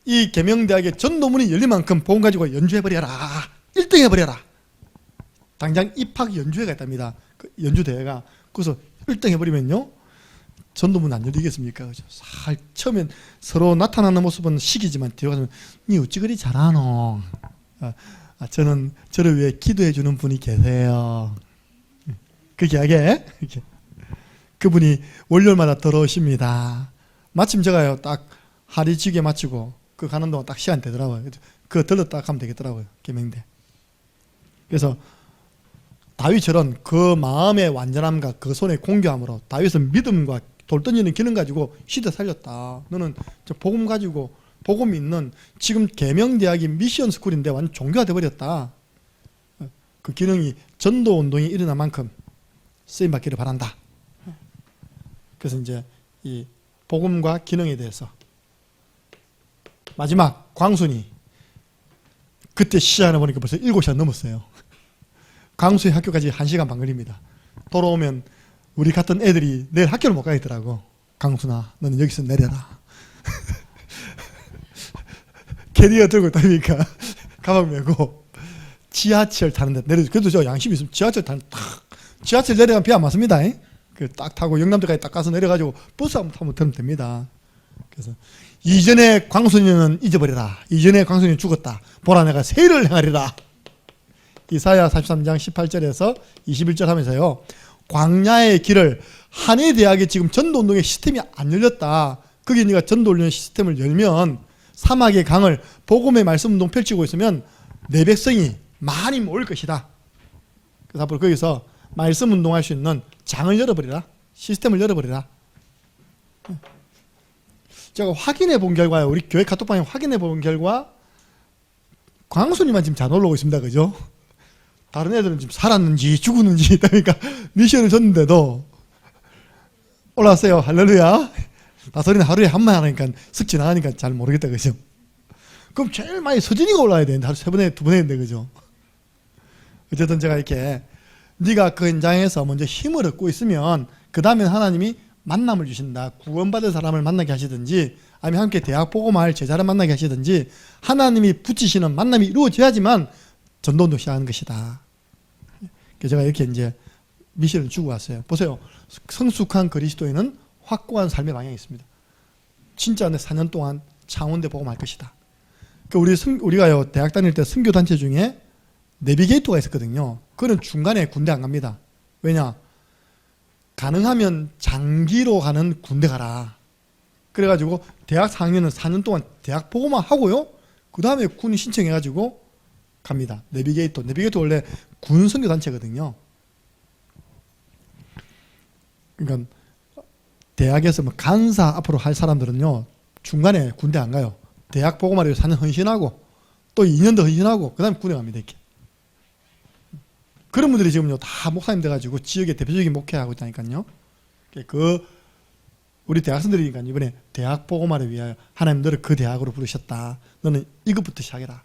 이 계명대학의 전도문이 열린 만큼 복음 가지고 연주해버려라. 1등 해버려라. 당장 입학 연주회가 있답니다. 그 연주대회가. 그래서 1등 해버리면요 전도문 안 열리겠습니까? 그죠? 처음엔 서로 나타나는 모습은 시기지만 뒤로 가면 니 어찌 그리 잘하노? 저는 저를 위해 기도해 주는 분이 계세요. 그렇게 하게 그분이 월요일마다 들어오십니다. 마침 제가요 딱 하리지게 마치고 그 가는 동안 딱 시간 되더라고요. 그거 들렀다 가면 되겠더라고요. 계명대. 그래서 다윗처럼 그 마음의 완전함과 그 손의 공교함으로 다윗은 믿음과 돌 던지는 기능 가지고 시대 살렸다. 너는 저 복음 가지고 복음 있는 지금 계명대학이 미션 스쿨인데 완전 종교가 돼버렸다. 그 기능이 전도 운동이 일어난 만큼 쓰임 받기를 바란다. 그래서 이제 이 복음과 기능에 대해서 마지막 광순이 그때 시간을 보니까 벌써 7시간 넘었어요. 광수의 학교까지 1시간 반 걸립니다. 돌아오면 우리 같은 애들이 내일 학교를 못 가겠더라고. 강순아 너는 여기서 내려라. 캐리어 들고 다니니까 가방 메고 지하철 타는데 내려. 그래도 저 양심이 있으면 지하철 지하철 내려가면 비 안 맞습니다. 그 딱 타고 영남대까지 딱 가서 내려가지고 버스 한번 타면 들으면 됩니다. 그래서 이전에 광순이는 잊어버려라. 이전에 광순이는 죽었다. 보라 내가 새 일을 행하리라. 이사야 43장 18절에서 21절 하면서요. 광야의 길을 한해대학에 지금 전도운동의 시스템이 안 열렸다. 거기에 네가 전도운동 시스템을 열면 사막의 강을 복음의 말씀운동 펼치고 있으면 내 백성이 많이 모일 것이다. 그래서 앞으로 거기서 말씀운동할 수 있는 장을 열어버리라. 시스템을 열어버리라. 제가 확인해 본 결과요. 우리 교회 카톡방에 확인해 본 결과 광순이만 지금 잘 올라오고 있습니다. 그죠? 다른 애들은 지금 살았는지 죽었는지 그러니까 미션을 줬는데도 올라왔어요. 할렐루야. 다소리는 하루에 한 번 하니까 슥지 나가니까 잘 모르겠다. 그죠? 그럼 제일 많이 서진이가 올라와야 되는데 하루 3번에 2번 했는데 그죠? 어쨌든 제가 이렇게 네가 그 현장에서 먼저 힘을 얻고 있으면 그 다음에 하나님이 만남을 주신다. 구원받을 사람을 만나게 하시든지 아니면 함께 대학 보고 말 제자를 만나게 하시든지 하나님이 붙이시는 만남이 이루어져야지만 전도운동 시작하는 것이다. 그래서 제가 이렇게 이제 미션을 주고 왔어요. 보세요. 성숙한 그리스도인은 확고한 삶의 방향이 있습니다. 진짜 내 4년 동안 창원대 복음할 것이다. 우리가요 대학 다닐 때 선교단체 중에 내비게이터가 있었거든요. 그는 중간에 군대 안 갑니다. 왜냐? 가능하면 장기로 가는 군대 가라. 그래가지고 대학 4학년은 4년 동안 대학 보고만 하고요. 그 다음에 군 신청해가지고 갑니다. 내비게이터 원래 군 선교 단체거든요. 그러니까 대학에서 뭐 간사 앞으로 할 사람들은요, 중간에 군대 안 가요. 대학 보고만 해서 4년 헌신하고 또 2년 더 헌신하고 그 다음에 군에 갑니다. 이렇게. 그런 분들이 지금요 다 목사님 돼가지고 지역의 대표적인 목회하고 있다니까요. 우리 대학생들이니까 이번에 대학 보고만을 위하여 하나님 너를 그 대학으로 부르셨다. 너는 이것부터 시작해라.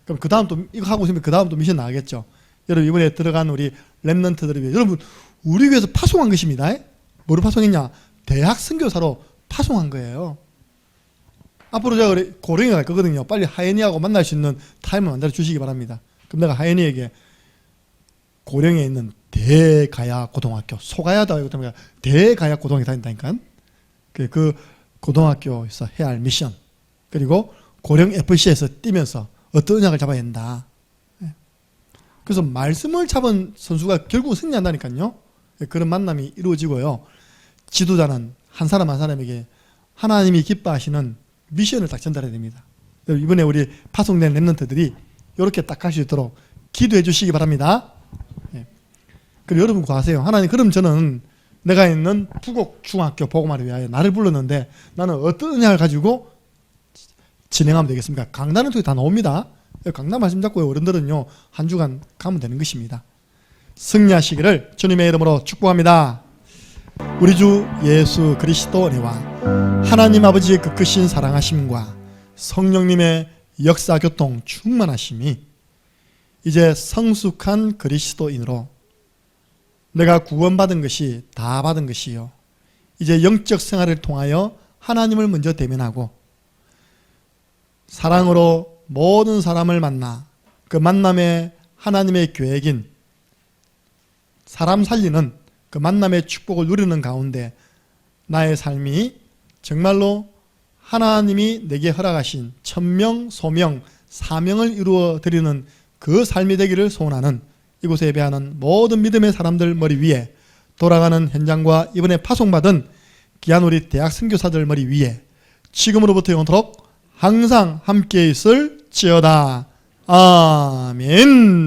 그럼 그 다음 또 이거 하고 있으면 그 다음 또 미션 나가겠죠. 여러분 이번에 들어간 우리 렘넌트들을 위해 여러분 우리 교회에서 파송한 것입니다. 뭐를 파송했냐? 대학 선교사로 파송한 거예요. 앞으로 제가 고령에 갈 거거든요. 빨리 하연이하고 만날 수 있는 타임을 만들어 주시기 바랍니다. 그럼 내가 하연이에게 고령에 있는 대가야 고등학교, 소가야다 이거 때문에 대가야 고등학교 다닌다니까. 그 고등학교에서 해야 할 미션, 그리고 고령 FC에서 뛰면서 어떤 은약을 잡아야 된다. 그래서 말씀을 잡은 선수가 결국 승리한다니까요. 그런 만남이 이루어지고요. 지도자는 한 사람 한 사람에게 하나님이 기뻐하시는 미션을 딱 전달해야 됩니다. 이번에 우리 파송된 렘넌트들이 이렇게 딱 갈 수 있도록 기도해 주시기 바랍니다. 그리고 여러분 구하세요. 하나님, 그럼 저는 내가 있는 부곡 중학교 복음화를 위하여 나를 불렀는데 나는 어떤 은혜를 가지고 진행하면 되겠습니까? 강단은 통해 다 나옵니다. 강단 말씀 잡고 어른들은요 한 주간 가면 되는 것입니다. 승리하시기를 주님의 이름으로 축복합니다. 우리 주 예수 그리스도 은혜와 하나님 아버지의 그 크신 사랑하심과 성령님의 역사교통 충만하심이 이제 성숙한 그리스도인으로 내가 구원받은 것이 다 받은 것이요, 이제 영적 생활을 통하여 하나님을 먼저 대면하고 사랑으로 모든 사람을 만나 그 만남의 하나님의 계획인 사람 살리는 그 만남의 축복을 누리는 가운데 나의 삶이 정말로 하나님이 내게 허락하신 천명, 소명, 사명을 이루어 드리는 그 삶이 되기를 소원하는 이곳에 예배하는 모든 믿음의 사람들 머리 위에, 돌아가는 현장과 이번에 파송받은 귀한 우리 대학 선교사들 머리 위에 지금으로부터 영원토록 항상 함께 있을지어다. 아멘.